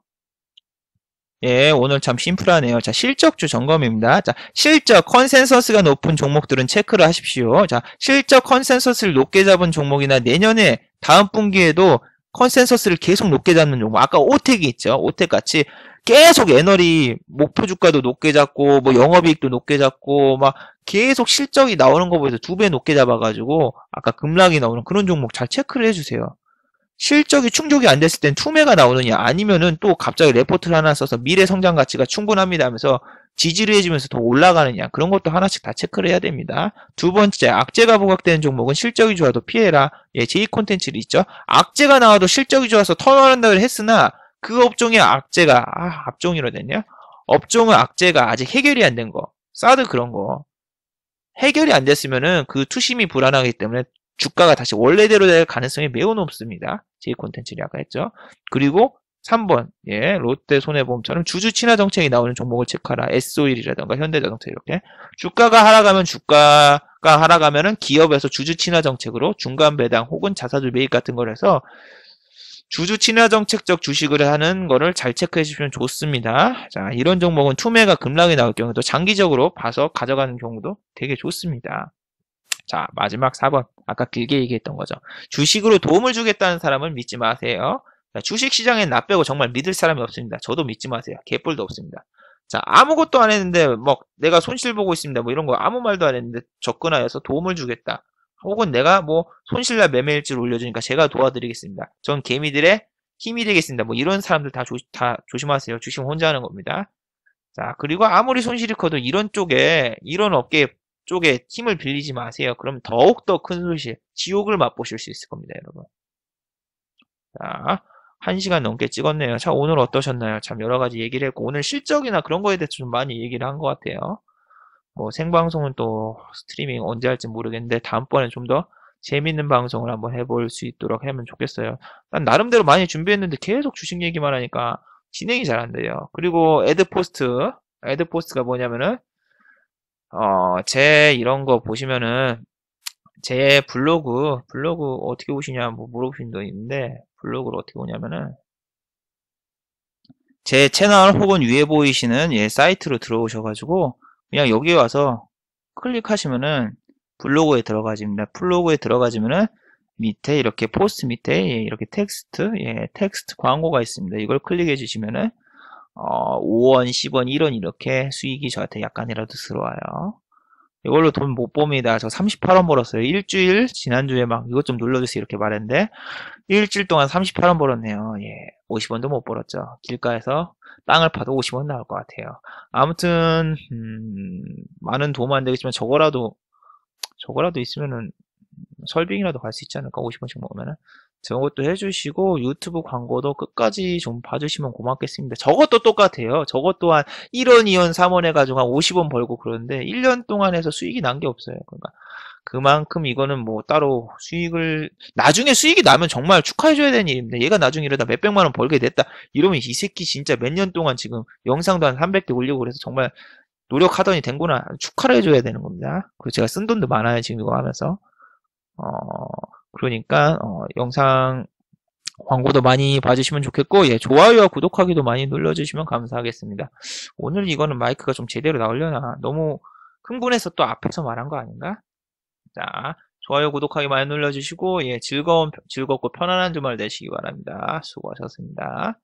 예, 오늘 참 심플하네요. 자, 실적주 점검입니다. 자, 실적 컨센서스가 높은 종목들은 체크를 하십시오. 자, 실적 컨센서스를 높게 잡은 종목이나 내년에 다음 분기에도 컨센서스를 계속 높게 잡는 종목. 아까 오텍이 있죠. 오텍 같이 계속 애널이 목표 주가도 높게 잡고 뭐 영업이익도 높게 잡고 막 계속 실적이 나오는 거보다 2배 높게 잡아가지고 아까 급락이 나오는 그런 종목 잘 체크를 해주세요. 실적이 충족이 안 됐을 땐 투매가 나오느냐 아니면은 또 갑자기 레포트를 하나 써서 미래 성장 가치가 충분합니다 하면서 지지를 해주면서 더 올라가느냐 그런 것도 하나씩 다 체크를 해야 됩니다. 두 번째, 악재가 부각되는 종목은 실적이 좋아도 피해라. 예, 제2콘텐츠를 있죠. 악재가 나와도 실적이 좋아서 턴어라운드를 했으나 그 업종의 악재가 업종이로 됐냐? 업종의 악재가 아직 해결이 안 된 거. 사드 그런 거. 해결이 안 됐으면은 그 투심이 불안하기 때문에 주가가 다시 원래대로 될 가능성이 매우 높습니다. 제2콘텐츠를 아까 했죠. 그리고 3번, 예, 롯데 손해보험처럼 주주 친화 정책이 나오는 종목을 체크하라. S-오일이라던가 현대자동차 이렇게. 주가가 하락하면은 기업에서 주주 친화 정책으로 중간 배당 혹은 자사주 매입 같은 걸 해서 주주 친화 정책적 주식을 하는 거를 잘 체크해 주시면 좋습니다. 자, 이런 종목은 투매가 급락이 나올 경우도 장기적으로 봐서 가져가는 경우도 되게 좋습니다. 자, 마지막 4번. 아까 길게 얘기했던 거죠. 주식으로 도움을 주겠다는 사람은 믿지 마세요. 자, 주식 시장엔 나 빼고 정말 믿을 사람이 없습니다. 저도 믿지 마세요. 개뿔도 없습니다. 자, 아무것도 안 했는데, 뭐, 내가 손실 보고 있습니다. 뭐 이런 거 아무 말도 안 했는데 접근하여서 도움을 주겠다. 혹은 내가 뭐 손실날 매매일지를 올려주니까 제가 도와드리겠습니다. 전 개미들의 힘이 되겠습니다. 뭐 이런 사람들 다 조심하세요. 주식 혼자 하는 겁니다. 자, 그리고 아무리 손실이 커도 이런 업계 쪽에 힘을 빌리지 마세요. 그럼 더욱더 큰 손실, 지옥을 맛보실 수 있을 겁니다, 여러분. 자, 1시간 넘게 찍었네요. 자, 오늘 어떠셨나요? 참 여러 가지 얘기를 했고, 오늘 실적이나 그런 거에 대해서 좀 많이 얘기를 한 것 같아요. 뭐 생방송은 또 스트리밍 언제 할지 모르겠는데, 다음번에 좀 더 재밌는 방송을 한번 해볼 수 있도록 하면 좋겠어요. 난 나름대로 많이 준비했는데 계속 주식 얘기만 하니까 진행이 잘 안 돼요. 그리고 애드포스트가 뭐냐면은, 제 이런 거 보시면은, 제 블로그 어떻게 오시냐 뭐 물어보신 분 있는데, 블로그를 어떻게 오냐면은, 제 채널 혹은 위에 보이시는 사이트로 들어오셔가지고, 그냥 여기 와서 클릭하시면은, 블로그에 들어가집니다. 블로그에 들어가지면은, 밑에 이렇게 포스트 밑에 이렇게 텍스트 광고가 있습니다. 이걸 클릭해 주시면은, 5원, 10원, 1원 이렇게 수익이 저한테 약간이라도 들어와요. 이걸로 돈 못 봅니다. 저 38원 벌었어요. 지난주에 막 이것 좀 눌러주세요 이렇게 말했는데, 일주일 동안 38원 벌었네요. 예, 50원도 못 벌었죠. 길가에서 땅을 파도 50원 나올 것 같아요. 아무튼, 많은 도움 안 되겠지만 저거라도 있으면은 설빙이라도 갈 수 있지 않을까? 50원씩 먹으면은. 저것도 해주시고, 유튜브 광고도 끝까지 좀 봐주시면 고맙겠습니다. 저것도 똑같아요. 저것 또한 1원, 2원, 3원 해가지고 한 50원 벌고 그러는데, 1년 동안 해서 수익이 난 게 없어요. 그러니까, 그만큼 이거는 뭐 따로 나중에 수익이 나면 정말 축하해줘야 되는 일입니다. 얘가 나중에 이러다 몇백만 원 벌게 됐다. 이러면 이 새끼 진짜 몇 년 동안 지금 영상도 한 300개 올리고 그래서 정말 노력하더니 된구나. 축하를 해줘야 되는 겁니다. 그리고 제가 쓴 돈도 많아요. 지금 이거 하면서. 그러니까 영상 광고도 많이 봐주시면 좋겠고, 예, 좋아요와 구독하기도 많이 눌러주시면 감사하겠습니다. 오늘 이거는 마이크가 좀 제대로 나오려나? 너무 흥분해서 또 앞에서 말한 거 아닌가? 자, 좋아요, 구독하기 많이 눌러주시고, 예, 즐겁고 편안한 주말 되시기 바랍니다. 수고하셨습니다.